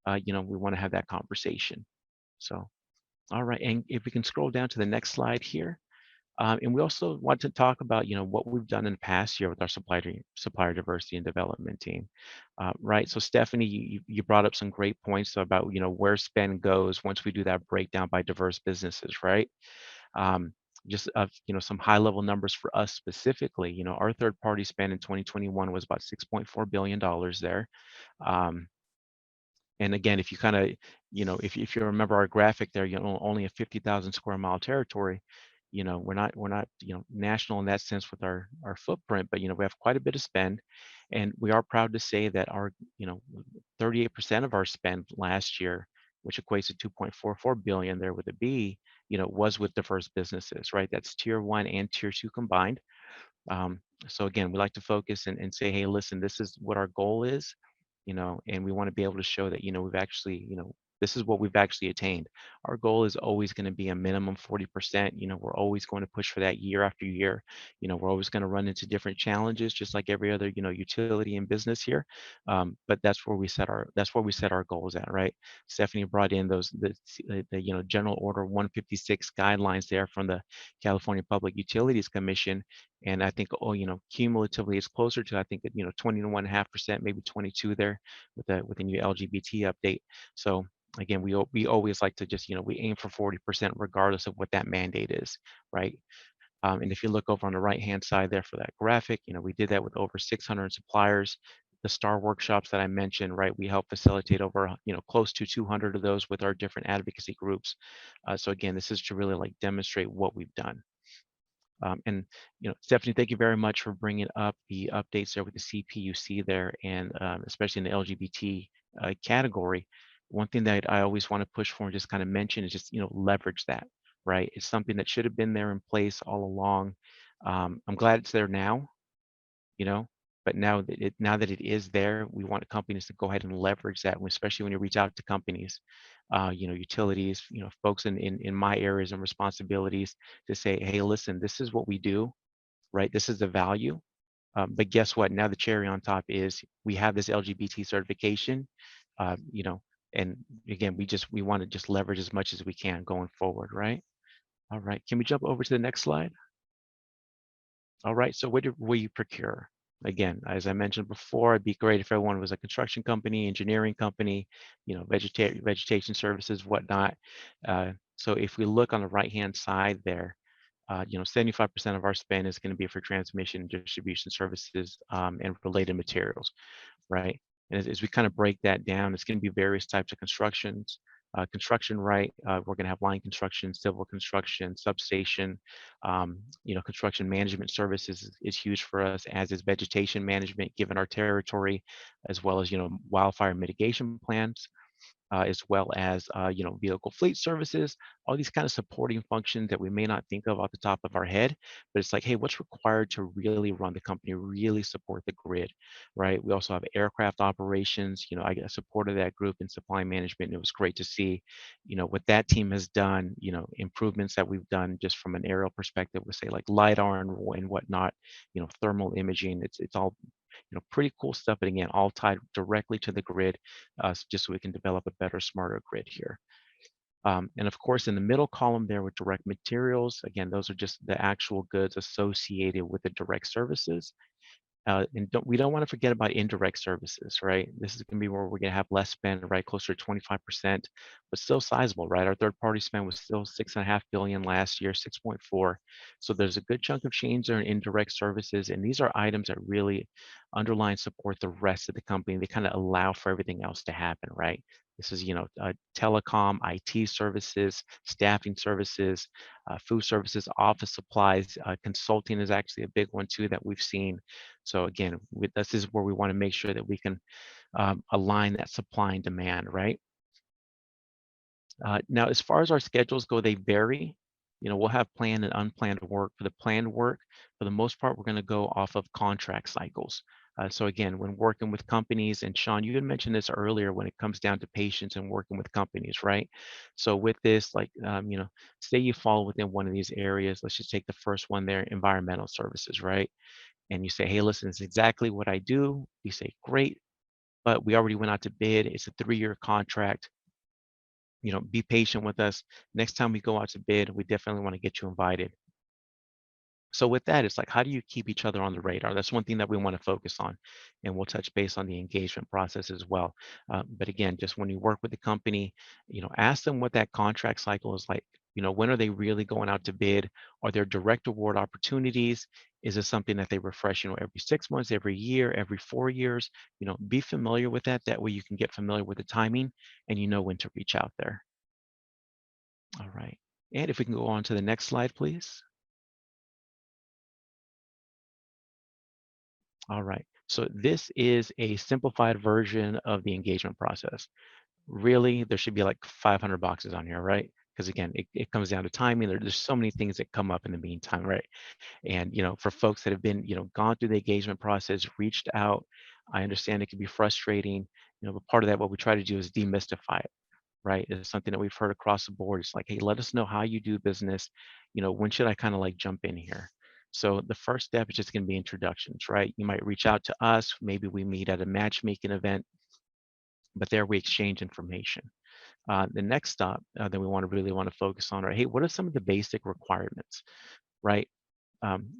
We want to have that conversation. So. All right, and if we can scroll down to the next slide here. And we also want to talk about, what we've done in the past year with our supplier diversity and development team, right? So Stephanie, you brought up some great points about, where spend goes once we do that breakdown by diverse businesses, right? Just some high level numbers for us specifically, our third party spend in 2021 was about $6.4 billion there. And again, if you kind of, if you remember our graphic there, only a 50,000 square mile territory, we're not, national in that sense with our footprint, but, we have quite a bit of spend. And we are proud to say that our, 38% of our spend last year, which equates to 2.44 billion there with a B, was with diverse businesses, right? That's tier 1 and tier 2 combined. So again, we like to focus and say, hey, listen, this is what our goal is, and we want to be able to show that, we've actually, this is what we've actually attained. Our goal is always going to be a minimum 40%. We're always going to push for that year after year. We're always going to run into different challenges, just like every other, utility in business here. But that's where we set our goals at, right? Stephanie brought in the General Order 156 guidelines there from the California Public Utilities Commission. And I think, cumulatively it's closer to, I think, 21.5%, maybe 22 there with the new LGBT update. So again, we always like to just, we aim for 40% regardless of what that mandate is, right? And if you look over on the right-hand side there for that graphic, we did that with over 600 suppliers. The STAR workshops that I mentioned, right? We help facilitate over, close to 200 of those with our different advocacy groups. So again, this is to really like demonstrate what we've done. And Stephanie, thank you very much for bringing up the updates there with the CPUC there, and especially in the LGBT category. One thing that I always want to push for and just kind of mention is just leverage that, right? It's something that should have been there in place all along. I'm glad it's there now, but now that it is there, we want companies to go ahead and leverage that, especially when you reach out to companies, utilities, folks in my areas and responsibilities, to say, hey, listen, this is what we do, right? This is the value. But guess what? Now the cherry on top is we have this LGBT certification, and again, we want to just leverage as much as we can going forward, right? All right, can we jump over to the next slide? All right, so what do we procure? Again, as I mentioned before, it'd be great if everyone was a construction company, engineering company, vegetation services, whatnot. So if we look on the right-hand side there, 75% of our spend is going to be for transmission and distribution services and related materials, right? And as we kind of break that down, it's going to be various types of constructions. Construction, right? We're going to have line construction, civil construction, substation. Construction management services is huge for us, as is vegetation management, given our territory, as well as wildfire mitigation plans. As well as vehicle fleet services, all these kind of supporting functions that we may not think of off the top of our head, but it's like, hey, what's required to really run the company, really support the grid, right? We also have aircraft operations. I get support of that group in supply management, and it was great to see, what that team has done, improvements that we've done just from an aerial perspective with, say, like LiDAR and whatnot, thermal imaging. It's all pretty cool stuff, but again, all tied directly to the grid, just so we can develop a better, smarter grid here. And of course, in the middle column there with direct materials, again, those are just the actual goods associated with the direct services. And we don't want to forget about indirect services, right? This is going to be where we're going to have less spend, right? Closer to 25%, but still sizable, right? Our third-party spend was still $6.5 billion last year, 6.4. So there's a good chunk of change there in indirect services, and these are items that really underline support the rest of the company. They kind of allow for everything else to happen, right? This is, telecom, IT services, staffing services, food services, office supplies. Consulting is actually a big one too that we've seen. So again, this is where we want to make sure that we can align that supply and demand, right? Now, as far as our schedules go, they vary. We'll have planned and unplanned work. For the planned work, for the most part, we're going to go off of contract cycles. So again, when working with companies, and Sean, you had mentioned this earlier when it comes down to patients and working with companies, right? So with this, like, say you fall within one of these areas, let's just take the first one there, environmental services, right? And you say, hey, listen, it's exactly what I do. You say, great, but we already went out to bid. It's a 3-year contract. Be patient with us. Next time we go out to bid, we definitely want to get you invited. So with that, it's like, how do you keep each other on the radar? That's one thing that we want to focus on, and we'll touch base on the engagement process as well. But again, just when you work with the company, ask them what that contract cycle is like. When are they really going out to bid? Are there direct award opportunities? Is this something that they refresh, every 6 months, every year, every 4 years? Be familiar with that. That way you can get familiar with the timing and when to reach out there. All right. And if we can go on to the next slide, please. All right, so this is a simplified version of the engagement process. Really, there should be like 500 boxes on here, right? Because again, it comes down to timing. There's so many things that come up in the meantime, right? And for folks that have been gone through the engagement process, reached out, I understand it can be frustrating. But part of that, what we try to do is demystify it, right? It's something that we've heard across the board. It's like, hey, let us know how you do business. When should I kind of like jump in here? So the first step is just going to be introductions, right? You might reach out to us. Maybe we meet at a matchmaking event, but there we exchange information. The next stop that we really want to focus on are, hey, what are some of the basic requirements, right?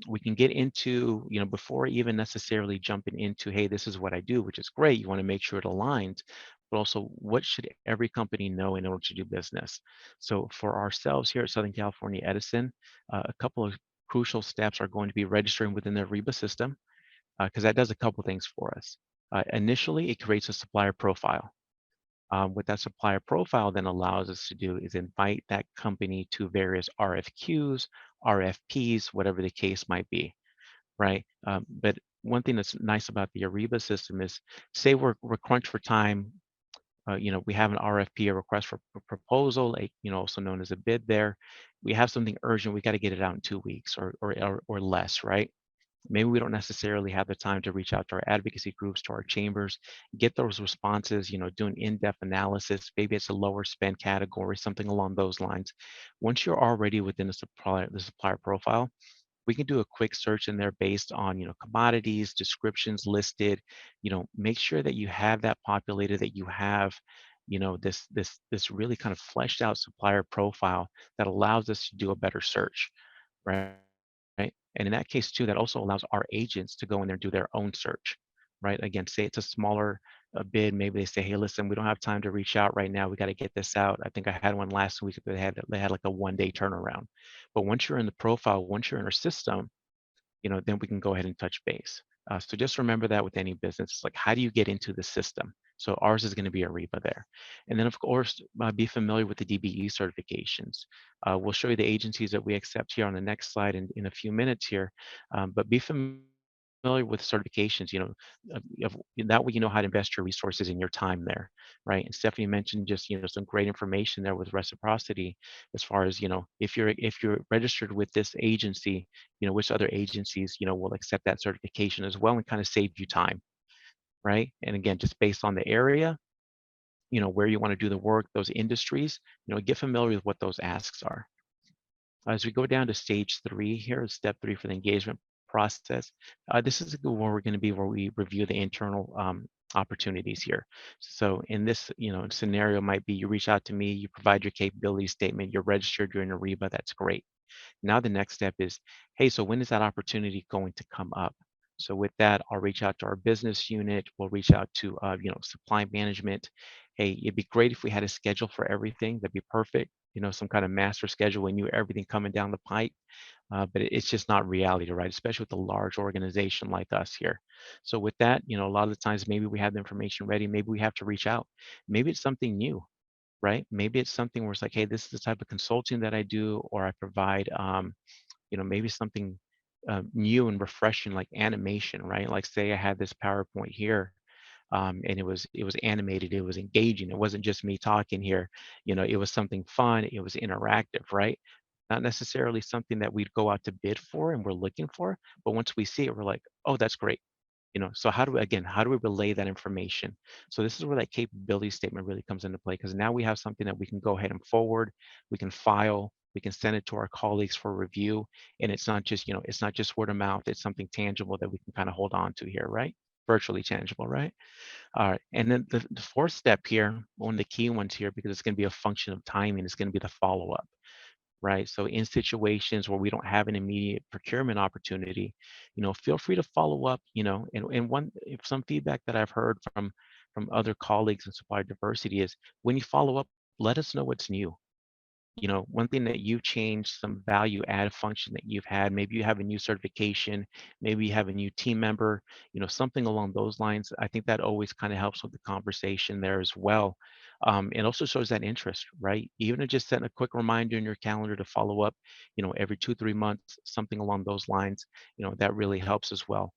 We can get into, before even necessarily jumping into, hey, this is what I do, which is great. You want to make sure it aligns, but also what should every company know in order to do business? So for ourselves here at Southern California Edison, a couple of crucial steps are going to be registering within the REBA system, because that does a couple things for us. Initially, it creates a supplier profile. What that supplier profile then allows us to do is invite that company to various RFQs, RFPs, whatever the case might be, right? But one thing that's nice about the Ariba system is, say we're crunched for time, we have an RFP, a request for proposal, also known as a bid there. We have something urgent, we got to get it out in 2 weeks or less, right? Maybe we don't necessarily have the time to reach out to our advocacy groups, to our chambers, get those responses, do an in-depth analysis. Maybe it's a lower spend category, something along those lines. Once you're already within the supplier profile, we can do a quick search in there based on, commodities, descriptions listed, make sure that you have that populated, that you have, this really kind of fleshed out supplier profile that allows us to do a better search, right? Right. And in that case too, that also allows our agents to go in there and do their own search, right? Again, say it's a smaller bid, maybe they say, hey, listen, we don't have time to reach out right now. We got to get this out. I think I had one last week that they had like a 1-day turnaround. But once you're in the profile, once you're in our system, then we can go ahead and touch base. So just remember that with any business, it's like, how do you get into the system? So ours is going to be Ariba there. And then of course, be familiar with the DBE certifications. We'll show you the agencies that we accept here on the next slide in a few minutes here, but be familiar with certifications, that way you know how to invest your resources and your time there, right? And Stephanie mentioned just, some great information there with reciprocity as far as, if you're registered with this agency, which other agencies, will accept that certification as well and kind of save you time, right? And again, just based on the area, where you want to do the work, those industries, get familiar with what those asks are. As we go down to stage 3 here, step 3 for the engagement process, this is where we're going to be, where we review the internal opportunities here. So in this, scenario might be, you reach out to me, you provide your capability statement, you're registered, you're in Ariba, that's great. Now the next step is, hey, so when is that opportunity going to come up? So with that, I'll reach out to our business unit. We'll reach out to, supply management. Hey, it'd be great if we had a schedule for everything. That'd be perfect. Some kind of master schedule. We knew everything coming down the pipe, but it's just not reality, right? Especially with a large organization like us here. So with that, a lot of the times, maybe we have the information ready. Maybe we have to reach out. Maybe it's something new, right? Maybe it's something where it's like, hey, this is the type of consulting that I do, or I provide, maybe something new and refreshing, like animation, right? Like say I had this PowerPoint here, and it was animated, it was engaging. It wasn't just me talking here. It was something fun. It was interactive, right? Not necessarily something that we'd go out to bid for and we're looking for, but once we see it, we're like, oh, that's great. So how do we relay that information? So this is where that capability statement really comes into play, because now we have something that we can go ahead and forward, we can file, we can send it to our colleagues for review, and it's not just word of mouth. It's something tangible that we can kind of hold on to here, right? Virtually tangible, right? All right, and then the fourth step here, one of the key ones here, because it's going to be a function of timing, is going to be the follow-up, right? So in situations where we don't have an immediate procurement opportunity, feel free to follow up, and if some feedback that I've heard from other colleagues in supplier diversity is, when you follow up, let us know what's new. One thing that you've changed, some value add function that you've had, maybe you have a new certification, maybe you have a new team member, something along those lines. I think that always kind of helps with the conversation there as well. It also shows that interest, right? Even if just setting a quick reminder in your calendar to follow up, every 2-3 months, something along those lines, that really helps as well.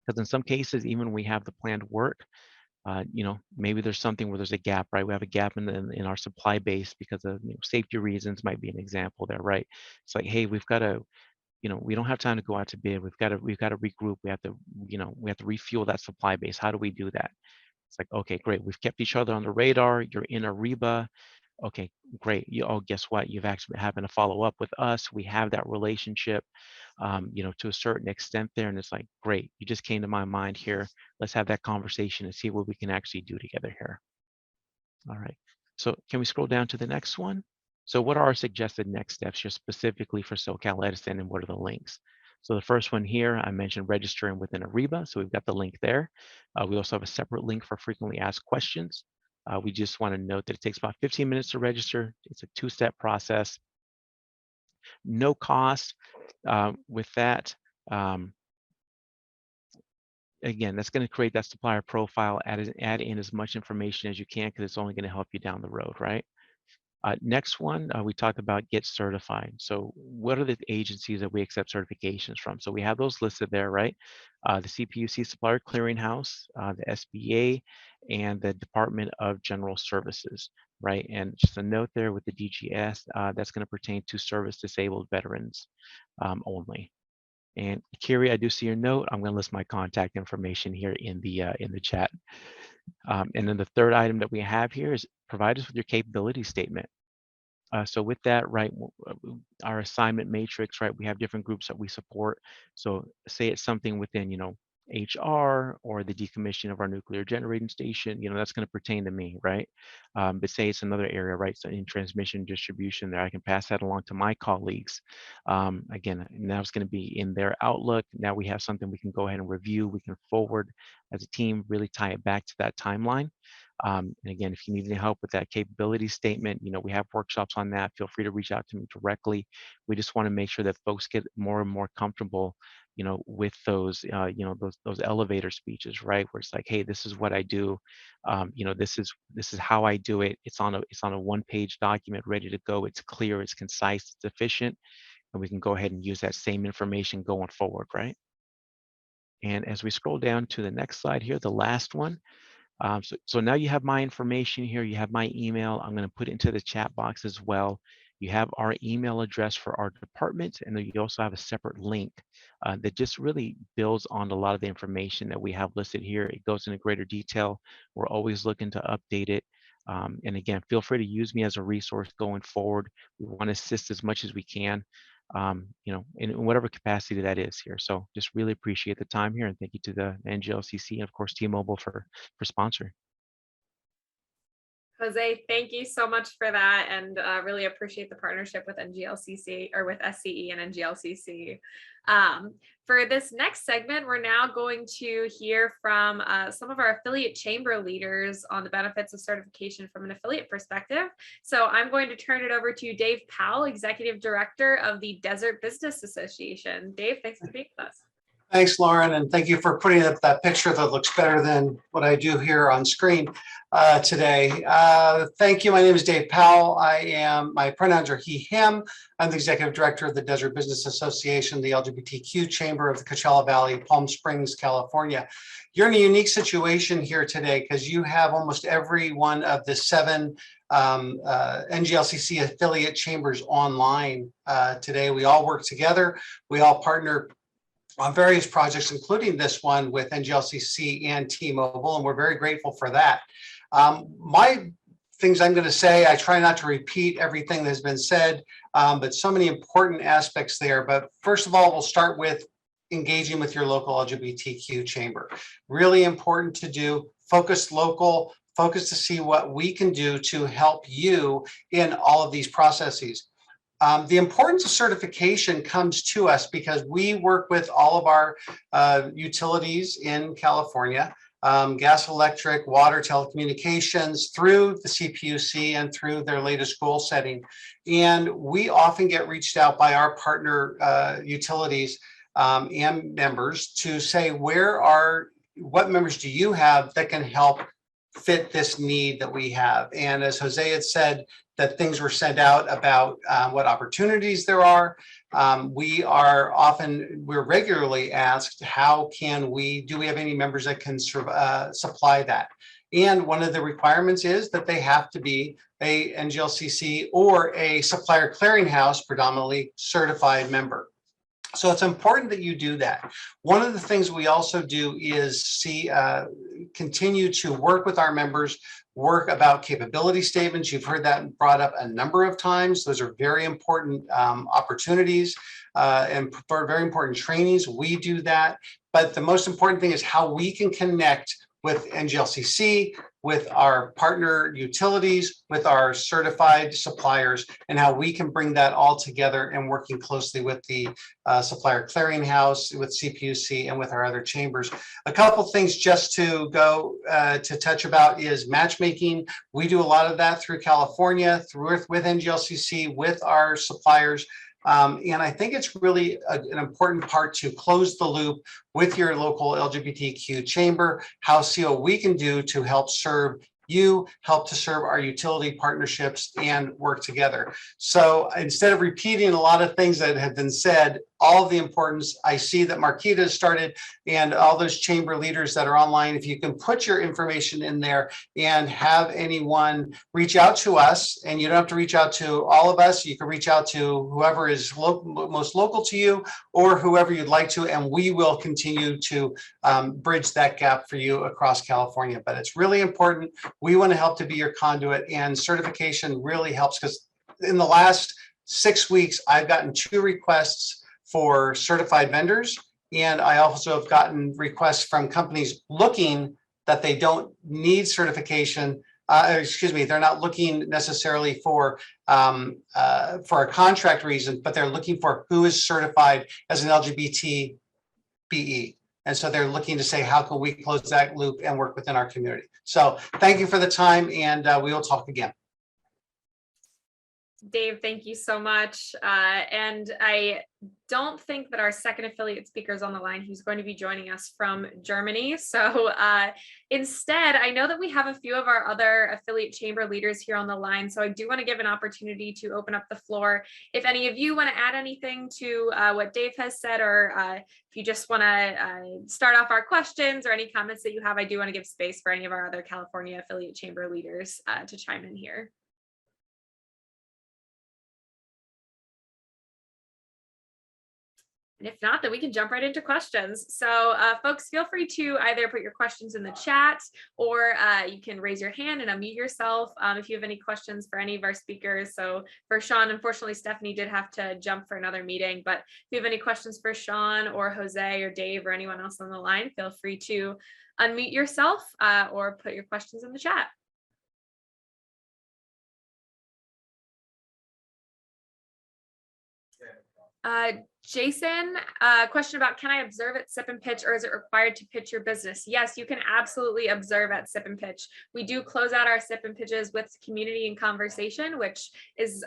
Because in some cases, even when we have the planned work, Maybe there's something where there's a gap, right? We have a gap in our supply base because of safety reasons, might be an example there, right? It's like, hey, we've got to, we don't have time to go out to bid. We've got to regroup. We have to, we have to refuel that supply base. How do we do that? It's like, okay, great. We've kept each other on the radar. You're in Ariba. Okay, great. Guess what? You've actually happened to follow up with us. We have that relationship, to a certain extent there. And it's like, great. You just came to my mind here. Let's have that conversation and see what we can actually do together here. All right. So can we scroll down to the next one? So what are our suggested next steps here specifically for SoCal Edison, and what are the links? So the first one here, I mentioned registering within Ariba. So we've got the link there. We also have a separate link for frequently asked questions. We just want to note that it takes about 15 minutes to register. It's a two-step process. No cost with that. Again, that's going to create that supplier profile, add in as much information as you can, because it's only going to help you down the road, right? Next one, we talked about get certified. So what are the agencies that we accept certifications from? So we have those listed there, right? The CPUC Supplier Clearinghouse, the SBA, and the Department of General Services, right? And just a note there with the DGS, that's going to pertain to service disabled veterans only. And Kiri, I do see your note. I'm going to list my contact information here in the chat. And then the third item that we have here is provide us with your capability statement. So with that, right, our assignment matrix, right, we have different groups that we support. So say it's something within, HR or the decommission of our nuclear generating station, that's going to pertain to me, right? But say it's another area, right? So in transmission distribution there, I can pass that along to my colleagues. Again, now it's going to be in their Outlook. Now we have something we can go ahead and review. We can forward as a team, really tie it back to that timeline. And again, if you need any help with that capability statement, we have workshops on that. Feel free to reach out to me directly. We just want to make sure that folks get more and more comfortable, with those, those elevator speeches, right? Where it's like, hey, this is what I do. This is how I do it. It's on a one-page document ready to go. It's clear, it's concise, it's efficient, and we can go ahead and use that same information going forward, right? And as we scroll down to the next slide here, the last one. So now you have my information here. You have my email. I'm going to put it into the chat box as well. You have our email address for our department, and then you also have a separate link that just really builds on a lot of the information that we have listed here. It goes into greater detail. We're always looking to update it. And again, feel free to use me as a resource going forward. We want to assist as much as we can, in whatever capacity that is here. So just really appreciate the time here, and thank you to the Nglcc and of course T-Mobile for sponsoring. Jose, thank you so much for that, and really appreciate the partnership with Nglcc, or with SCE and Nglcc. For this next segment, we're now going to hear from some of our affiliate chamber leaders on the benefits of certification from an affiliate perspective. So I'm going to turn it over to Dave Powell, Executive Director of the Desert Business Association. Dave, thanks for being with us. Thanks, Lauren, and thank you for putting up that picture that looks better than what I do here on screen today. Thank you. My name is Dave Powell. My pronouns are he, him. I'm the Executive Director of the Desert Business Association, the LGBTQ Chamber of the Coachella Valley, Palm Springs, California. You're in a unique situation here today because you have almost every one of the 7 Nglcc affiliate chambers online today. We all work together. We all partner on various projects, including this one with Nglcc and T-Mobile, and we're very grateful for that. My things I'm going to say, I try not to repeat everything that has been said, but so many important aspects there. But first of all, we'll start with engaging with your local LGBTQ chamber. Really important to do. Focus local, focus to see what we can do to help you in all of these processes. The importance of certification comes to us because we work with all of our utilities in California, gas, electric, water, telecommunications, through the CPUC and through their latest goal setting. And we often get reached out by our partner utilities and members to say, what members do you have that can help fit this need that we have. And as Jose had said, that things were sent out about what opportunities there are. We're regularly asked, how can do we have any members that can supply that? And one of the requirements is that they have to be a Nglcc or a supplier clearinghouse predominantly certified member. So it's important that you do that. One of the things we also do is continue to work with our members, work about capability statements. You've heard that brought up a number of times. Those are very important opportunities and very important trainings. We do that. But the most important thing is how we can connect with Nglcc, with our partner utilities, with our certified suppliers, and how we can bring that all together and working closely with the supplier clearinghouse, with CPUC, and with our other chambers. A couple things just to go to touch about is matchmaking. We do a lot of that through California, with Nglcc, with our suppliers. And I think it's really an important part to close the loop with your local LGBTQ chamber, see what we can do to help serve you, help to serve our utility partnerships and work together. So instead of repeating a lot of things that have been said, all of the importance, I see that Marquita has started and all those chamber leaders that are online, if you can put your information in there and have anyone reach out to us, and you don't have to reach out to all of us, you can reach out to whoever is most local to you or whoever you'd like to, and we will continue to bridge that gap for you across California. But it's really important. We want to help to be your conduit, and certification really helps, because in the last 6 weeks, I've gotten 2 requests for certified vendors. And I also have gotten requests from companies looking that they don't need certification. They're not looking necessarily for a contract reason, but they're looking for who is certified as an LGBTBE. And so they're looking to say, how can we close that loop and work within our community? So thank you for the time, and we will talk again. Dave, thank you so much. And I don't think that our second affiliate speaker is on the line, who's going to be joining us from Germany. So instead, I know that we have a few of our other affiliate chamber leaders here on the line. So I do want to give an opportunity to open up the floor. If any of you want to add anything to what Dave has said, or if you just want to start off our questions or any comments that you have, I do want to give space for any of our other California affiliate chamber leaders to chime in here. And if not, then we can jump right into questions. So folks, feel free to either put your questions in the chat, or you can raise your hand and unmute yourself if you have any questions for any of our speakers. So for Sean, unfortunately, Stephanie did have to jump for another meeting, but if you have any questions for Sean or Jose or Dave or anyone else on the line, feel free to unmute yourself or put your questions in the chat. Jason, question about, can I observe at Sip and Pitch, or is it required to pitch your business? Yes, you can absolutely observe at Sip and Pitch. We do close out our Sip and Pitches with community and conversation, which is,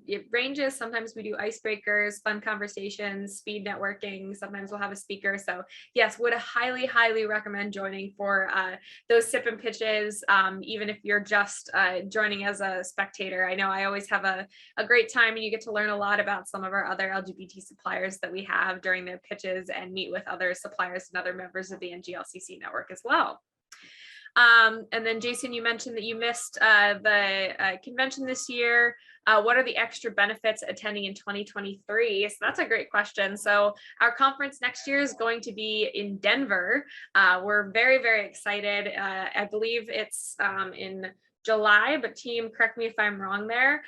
it ranges. Sometimes we do icebreakers, fun conversations, speed networking. Sometimes we'll have a speaker. So yes, would highly, highly recommend joining for those Sip and Pitches, even if you're just joining as a spectator. I know I always have a great time, and you get to learn a lot about some of our other LGBT suppliers that we have during their pitches, and meet with other suppliers and other members of the Nglcc network as well. And then Jason, you mentioned that you missed the convention this year. What are the extra benefits attending in 2023? So that's a great question. So our conference next year is going to be in Denver. We're very, very excited. I believe it's in July, but team, correct me if I'm wrong there.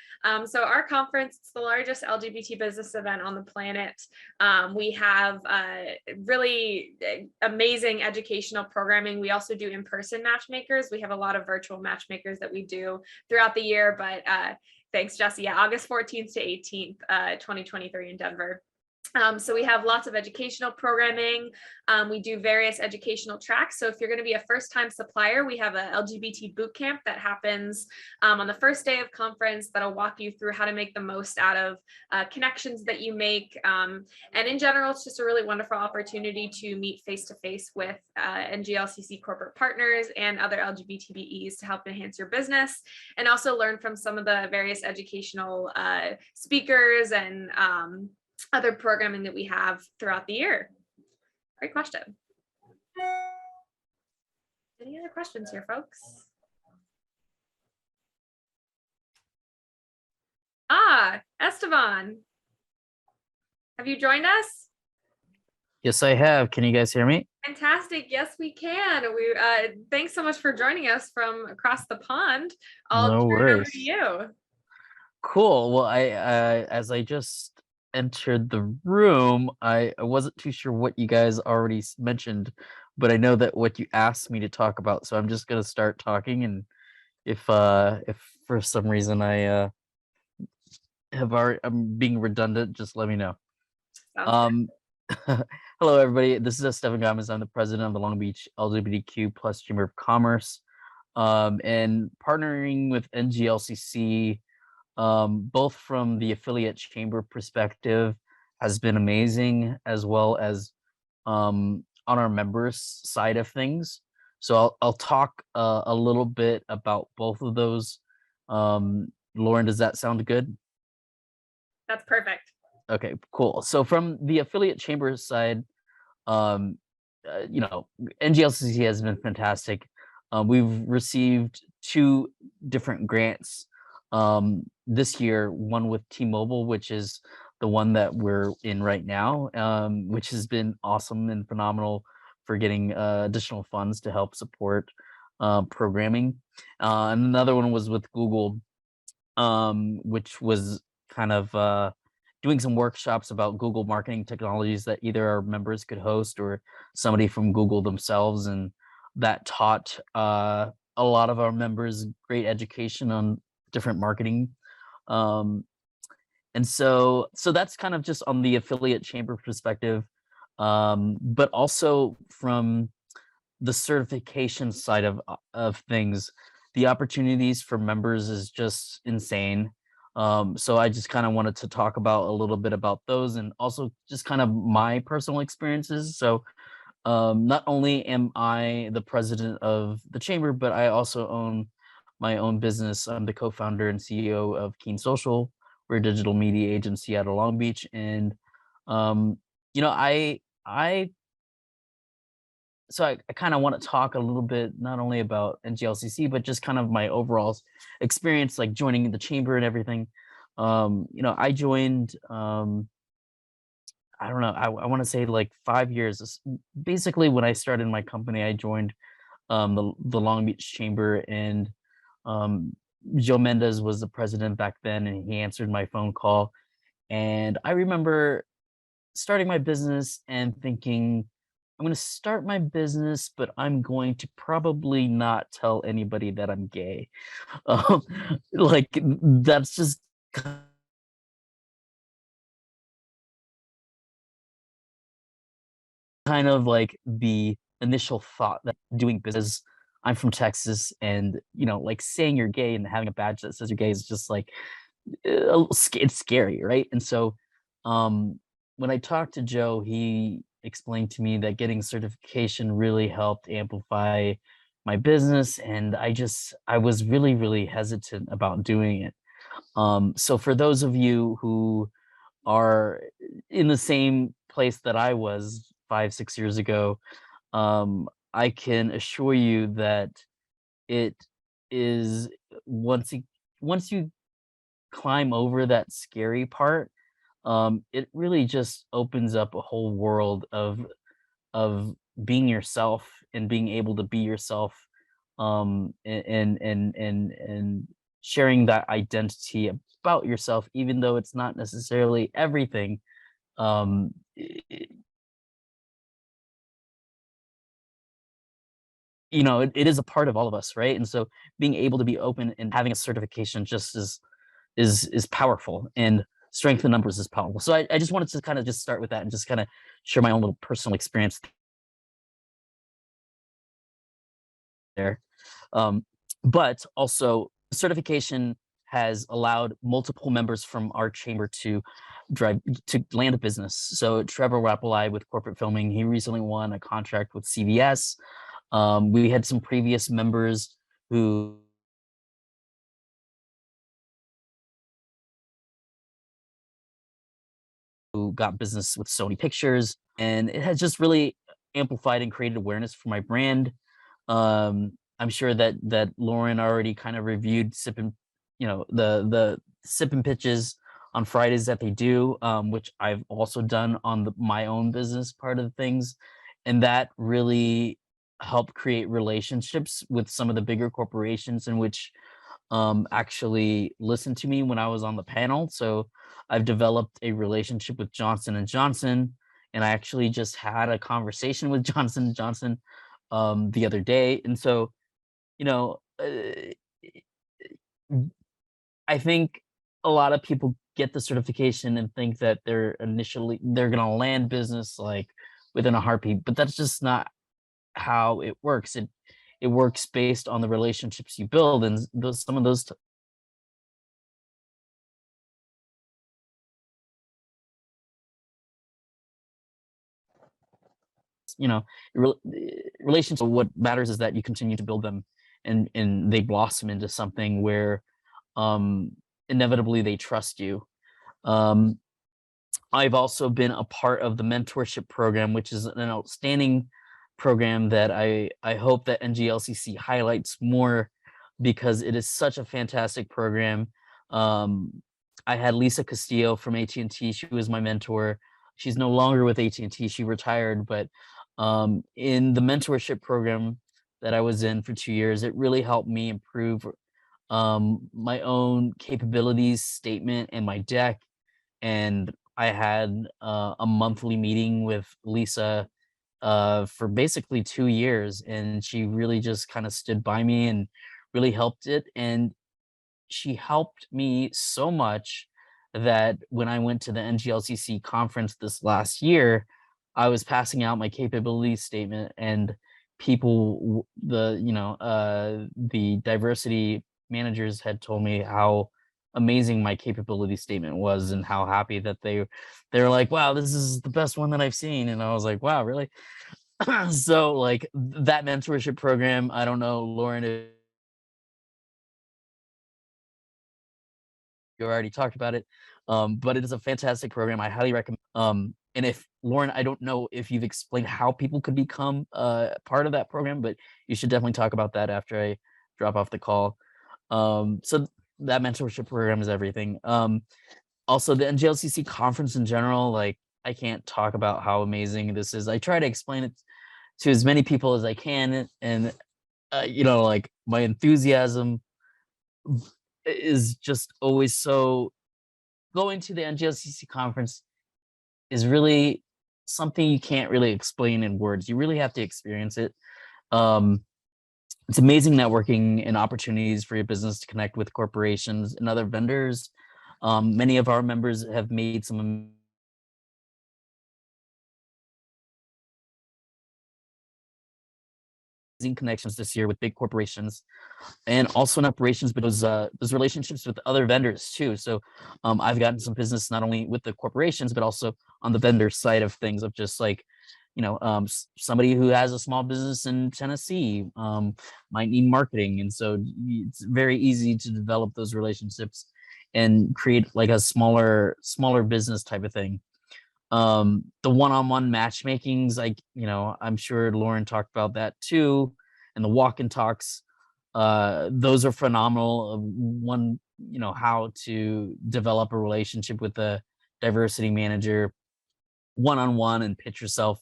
So our conference, it's the largest LGBT business event on the planet. We have really amazing educational programming. We also do in-person matchmakers. We have a lot of virtual matchmakers that we do throughout the year, but thanks, Jesse. Yeah, August 14th to 18th, 2023 in Denver. So we have lots of educational programming. We do various educational tracks. So if you're going to be a first-time supplier, we have a LGBT boot camp that happens on the first day of conference that'll walk you through how to make the most out of connections that you make. And in general, it's just a really wonderful opportunity to meet face-to-face with Nglcc corporate partners and other LGBTBEs to help enhance your business, and also learn from some of the various educational speakers and other programming that we have throughout the year. Great question. Any other questions here, folks? Esteban, have you joined us? Yes, I have. Can you guys hear me? Fantastic. Yes, we can. We thanks so much for joining us from across the pond. No Turn it over worries. to you. Cool. Well, I as I just entered the room, I wasn't too sure what you guys already mentioned, but I know that what you asked me to talk about, so I'm just gonna start talking. And if for some reason I I'm being redundant, just let me know. Sounds Hello, everybody. This is Stephen Gomez. I'm the president of the Long Beach LGBTQ plus Chamber of Commerce, and partnering with Nglcc, both from the affiliate chamber perspective, has been amazing, as well as on our members side of things. So I'll talk a little bit about both of those. Lauren, does that sound good? That's perfect. Okay, cool. So from the affiliate chamber side, you know, Nglcc has been fantastic. We've received 2 different grants this year, one with T-Mobile, which is the one that we're in right now, which has been awesome and phenomenal for getting additional funds to help support programming. And another one was with Google, which was kind of doing some workshops about Google marketing technologies that either our members could host or somebody from Google themselves. And that taught a lot of our members great education on different marketing. And so that's kind of just on the affiliate chamber perspective, but also from the certification side of things, the opportunities for members is just insane. So I just kind of wanted to talk about a little bit about those, and also just kind of my personal experiences. So not only am I the president of the chamber, but I also own my own business. I'm the co-founder and CEO of Keen Social. We're a digital media agency out of Long Beach. And you know, I kind of want to talk a little bit not only about Nglcc, but just kind of my overall experience, like joining the chamber and everything. You know, I joined, I don't know, I want to say like 5 years. Basically, when I started my company, I joined the Long Beach Chamber, and Joe Mendez was the president back then, and he answered my phone call. And I remember starting my business and thinking, I'm going to start my business, but I'm going to probably not tell anybody that I'm gay. Like, that's just kind of like the initial thought that doing business. I'm from Texas, and you know, like saying you're gay and having a badge that says you're gay is just like it's scary, right? And so when I talked to Joe, he explained to me that getting certification really helped amplify my business, and I was really hesitant about doing it. So for those of you who are in the same place that I was 5-6 years ago, I can assure you that it is once you climb over that scary part, it really just opens up a whole world of being yourself and being able to be yourself, and sharing that identity about yourself, even though it's not necessarily everything. You know, it is a part of all of us, right? And so being able to be open and having a certification just is powerful. And strength in numbers is powerful. So I just wanted to kind of just start with that and just kind of share my own little personal experience there. But also certification has allowed multiple members from our chamber to land a business. So Trevor Rappelai with corporate filming, he recently won a contract with CVS. We had some previous members who got business with Sony Pictures, and it has just really amplified and created awareness for my brand. I'm sure that Lauren already kind of reviewed the sip and pitches on Fridays that they do, which I've also done on my own business part of things, and that really helped create relationships with some of the bigger corporations in which actually listened to me when I was on the panel. So I've developed a relationship with Johnson & Johnson, and I actually just had a conversation with Johnson & Johnson the other day. And so, I think a lot of people get the certification and think that they're going to land business like within a heartbeat, but that's just not how it works. It works based on the relationships you build, and some of those relationships. What matters is that you continue to build them, and they blossom into something where inevitably they trust you. I've also been a part of the Mentorship Program, which is an outstanding program that I hope that Nglcc highlights more, because it is such a fantastic program. I had Lisa Castillo from AT&T. She was my mentor. She's no longer with AT&T. She retired, but in the mentorship program that I was in for 2 years, it really helped me improve my own capabilities statement and my deck. And I had a monthly meeting with Lisa for basically 2 years, and she really just kind of stood by me and really helped it. And she helped me so much that when I went to the Nglcc conference this last year, I was passing out my capability statement, and people, the diversity managers had told me how amazing my capability statement was and how happy that they were like, wow, this is the best one that I've seen. And I was like, wow, really? So like that mentorship program, I don't know, Lauren, if you already talked about it, but it is a fantastic program. I highly recommend. And if Lauren, I don't know if you've explained how people could become part of that program, but you should definitely talk about that after I drop off the call. So that mentorship program is everything. Also the Nglcc conference in general, like I can't talk about how amazing this is. I try to explain it to as many people as I can, and like my enthusiasm is just always so. Going to the Nglcc conference is really something you can't really explain in words. You really have to experience it. It's amazing networking and opportunities for your business to connect with corporations and other vendors. Many of our members have made some amazing connections this year with big corporations, and also in operations, but those relationships with other vendors too. So I've gotten some business not only with the corporations, but also on the vendor side of things, of just like, somebody who has a small business in Tennessee might need marketing. And so it's very easy to develop those relationships and create like a smaller business type of thing. The one-on-one matchmakings, I'm sure Lauren talked about that too. And the walk-in talks, those are phenomenal. One, how to develop a relationship with a diversity manager one-on-one and pitch yourself.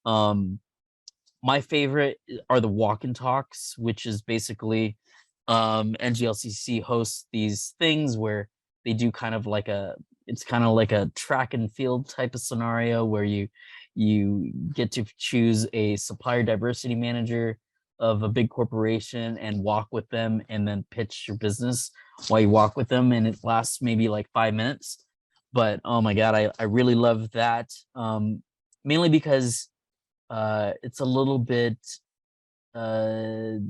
My favorite are the walk-in talks, which is basically Nglcc hosts these things where they do kind of like it's kind of like a track and field type of scenario where you get to choose a supplier diversity manager of a big corporation and walk with them and then pitch your business while you walk with them, and it lasts maybe like 5 minutes. But oh my God, I really love that. Mainly because it's a little bit ad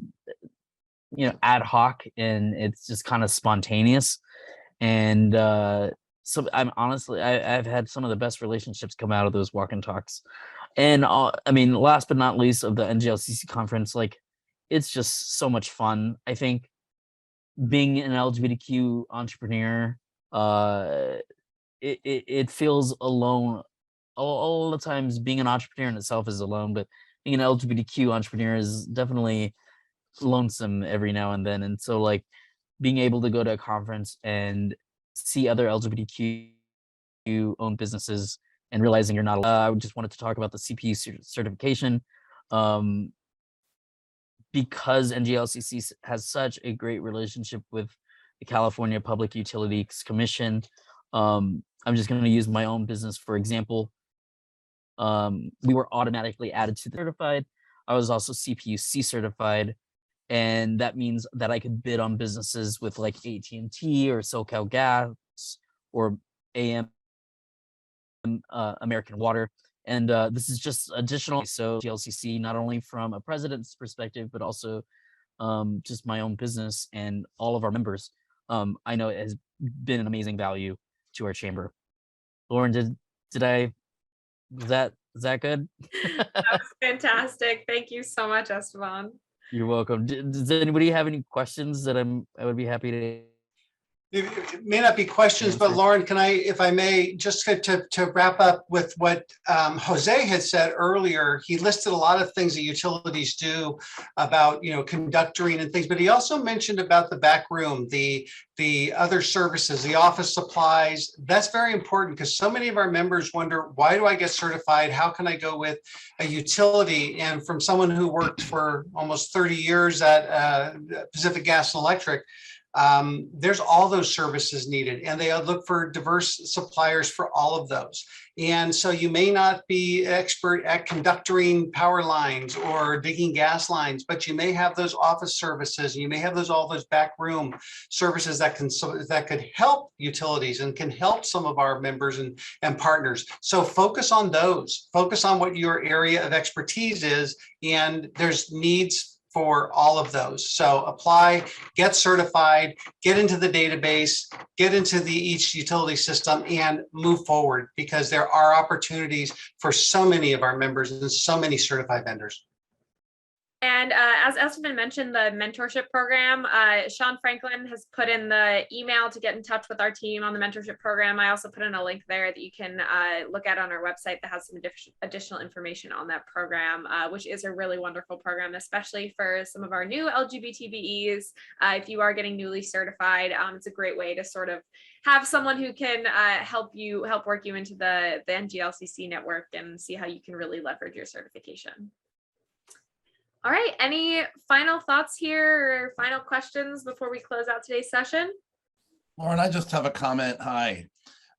hoc, and it's just kind of spontaneous. And so I've had some of the best relationships come out of those walk and talks. And I mean, last but not least of the NGLCC conference, like, it's just so much fun. I think being an LGBTQ entrepreneur, it feels alone. All the times being an entrepreneur in itself is alone, but being an LGBTQ entrepreneur is definitely lonesome every now and then. And so, like, being able to go to a conference and see other LGBTQ owned businesses and realizing you're not alone. I just wanted to talk about the CPU certification. Because NGLCC has such a great relationship with the California Public Utilities Commission. I'm just going to use my own business for example. We were automatically added to the certified. I was also CPUC certified, and that means that I could bid on businesses with like AT&T or SoCal Gas or AM American Water. And this is just additional. So GLCC, not only from a president's perspective, but also just my own business and all of our members. I know it has been an amazing value to our chamber. Lauren, is that good? That was fantastic. Thank you so much, Esteban. You're welcome. Does anybody have any questions that I would be happy to? It may not be questions, but Lauren, can I, if I may, just to wrap up with what Jose had said earlier. He listed a lot of things that utilities do about, conductoring and things, but he also mentioned about the back room, the other services, the office supplies. That's very important because so many of our members wonder, why do I get certified? How can I go with a utility? And from someone who worked for almost 30 years at Pacific Gas and Electric, there's all those services needed, and they look for diverse suppliers for all of those. And so you may not be expert at conductoring power lines or digging gas lines, but you may have those office services, and you may have all those backroom services that could help utilities and can help some of our members and partners. So focus on those. Focus on what your area of expertise is, and there's needs for all of those. So apply, get certified, get into the database, get into each utility system, and move forward, because there are opportunities for so many of our members and so many certified vendors. And as Esteban mentioned, the mentorship program, Sean Franklin has put in the email to get in touch with our team on the mentorship program. I also put in a link there that you can look at on our website that has some additional information on that program, which is a really wonderful program, especially for some of our new LGBTBEs. If you are getting newly certified, it's a great way to sort of have someone who can help work you into the NGLCC network and see how you can really leverage your certification. All right, any final thoughts here or final questions before we close out today's session? Lauren, I just have a comment. Hi.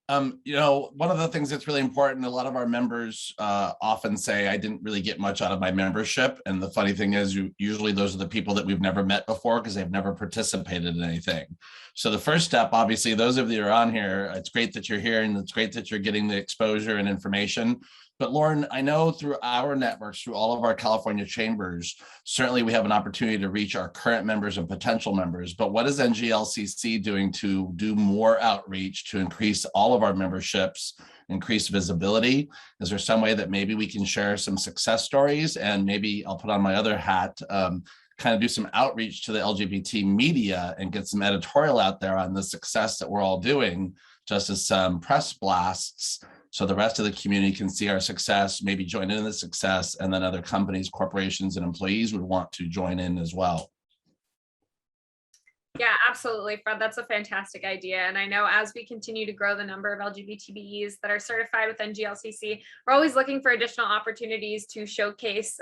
One of the things that's really important, a lot of our members often say, I didn't really get much out of my membership. And the funny thing is, usually those are the people that we've never met before because they've never participated in anything. So the first step, obviously, those of you that are on here, it's great that you're here and it's great that you're getting the exposure and information. But Lauren, I know through our networks, through all of our California chambers, certainly we have an opportunity to reach our current members and potential members. But what is NGLCC doing to do more outreach to increase all of our memberships, increase visibility? Is there some way that maybe we can share some success stories? And maybe I'll put on my other hat, kind of do some outreach to the LGBT media and get some editorial out there on the success that we're all doing, just as some press blasts, so the rest of the community can see our success, maybe join in the success, and then other companies, corporations, and employees would want to join in as well. Yeah, absolutely, Fred. That's a fantastic idea. And I know as we continue to grow the number of LGBTBEs that are certified with NGLCC, we're always looking for additional opportunities to showcase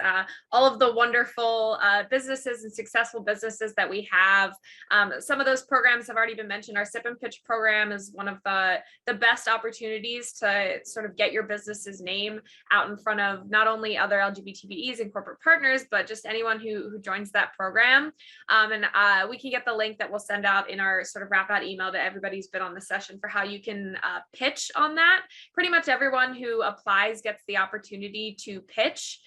all of the wonderful businesses and successful businesses that we have. Some of those programs have already been mentioned. Our Sip and Pitch program is one of the best opportunities to sort of get your business's name out in front of not only other LGBTBEs and corporate partners, but just anyone who joins that program. And we can get the link that we'll send out in our sort of wrap out email to everybody who's been on the session for how you can pitch on that. Pretty much everyone who applies gets the opportunity to pitch.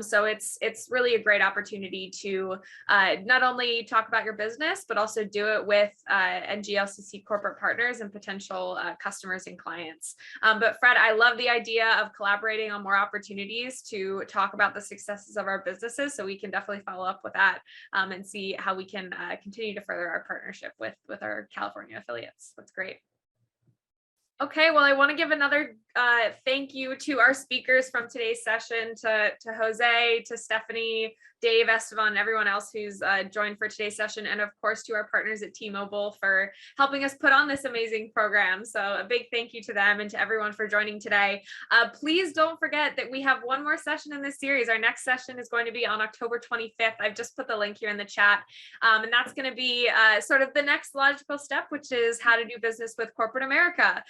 So it's really a great opportunity to not only talk about your business, but also do it with Nglcc corporate partners and potential customers and clients. But Fred, I love the idea of collaborating on more opportunities to talk about the successes of our businesses. So we can definitely follow up with that and see how we can continue to further our partnership with our California affiliates. That's great. Okay, well, I want to give another thank you to our speakers from today's session, to Jose, to Stephanie, Dave, Esteban, everyone else who's joined for today's session, and of course to our partners at T-Mobile for helping us put on this amazing program. So a big thank you to them and to everyone for joining today. Please don't forget that we have one more session in this series. Our next session is going to be on October 25th. I've just put the link here in the chat, and that's going to be sort of the next logical step, which is how to do business with corporate America.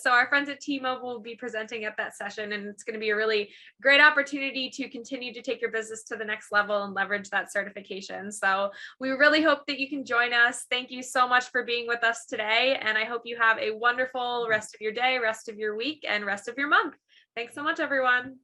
So our friends at T-Mobile will be presenting at that session, and it's going to be a really great opportunity to continue to take your business to the next level and leverage that certification. So we really hope that you can join us. Thank you so much for being with us today, and I hope you have a wonderful rest of your day, rest of your week, and rest of your month. Thanks so much, everyone.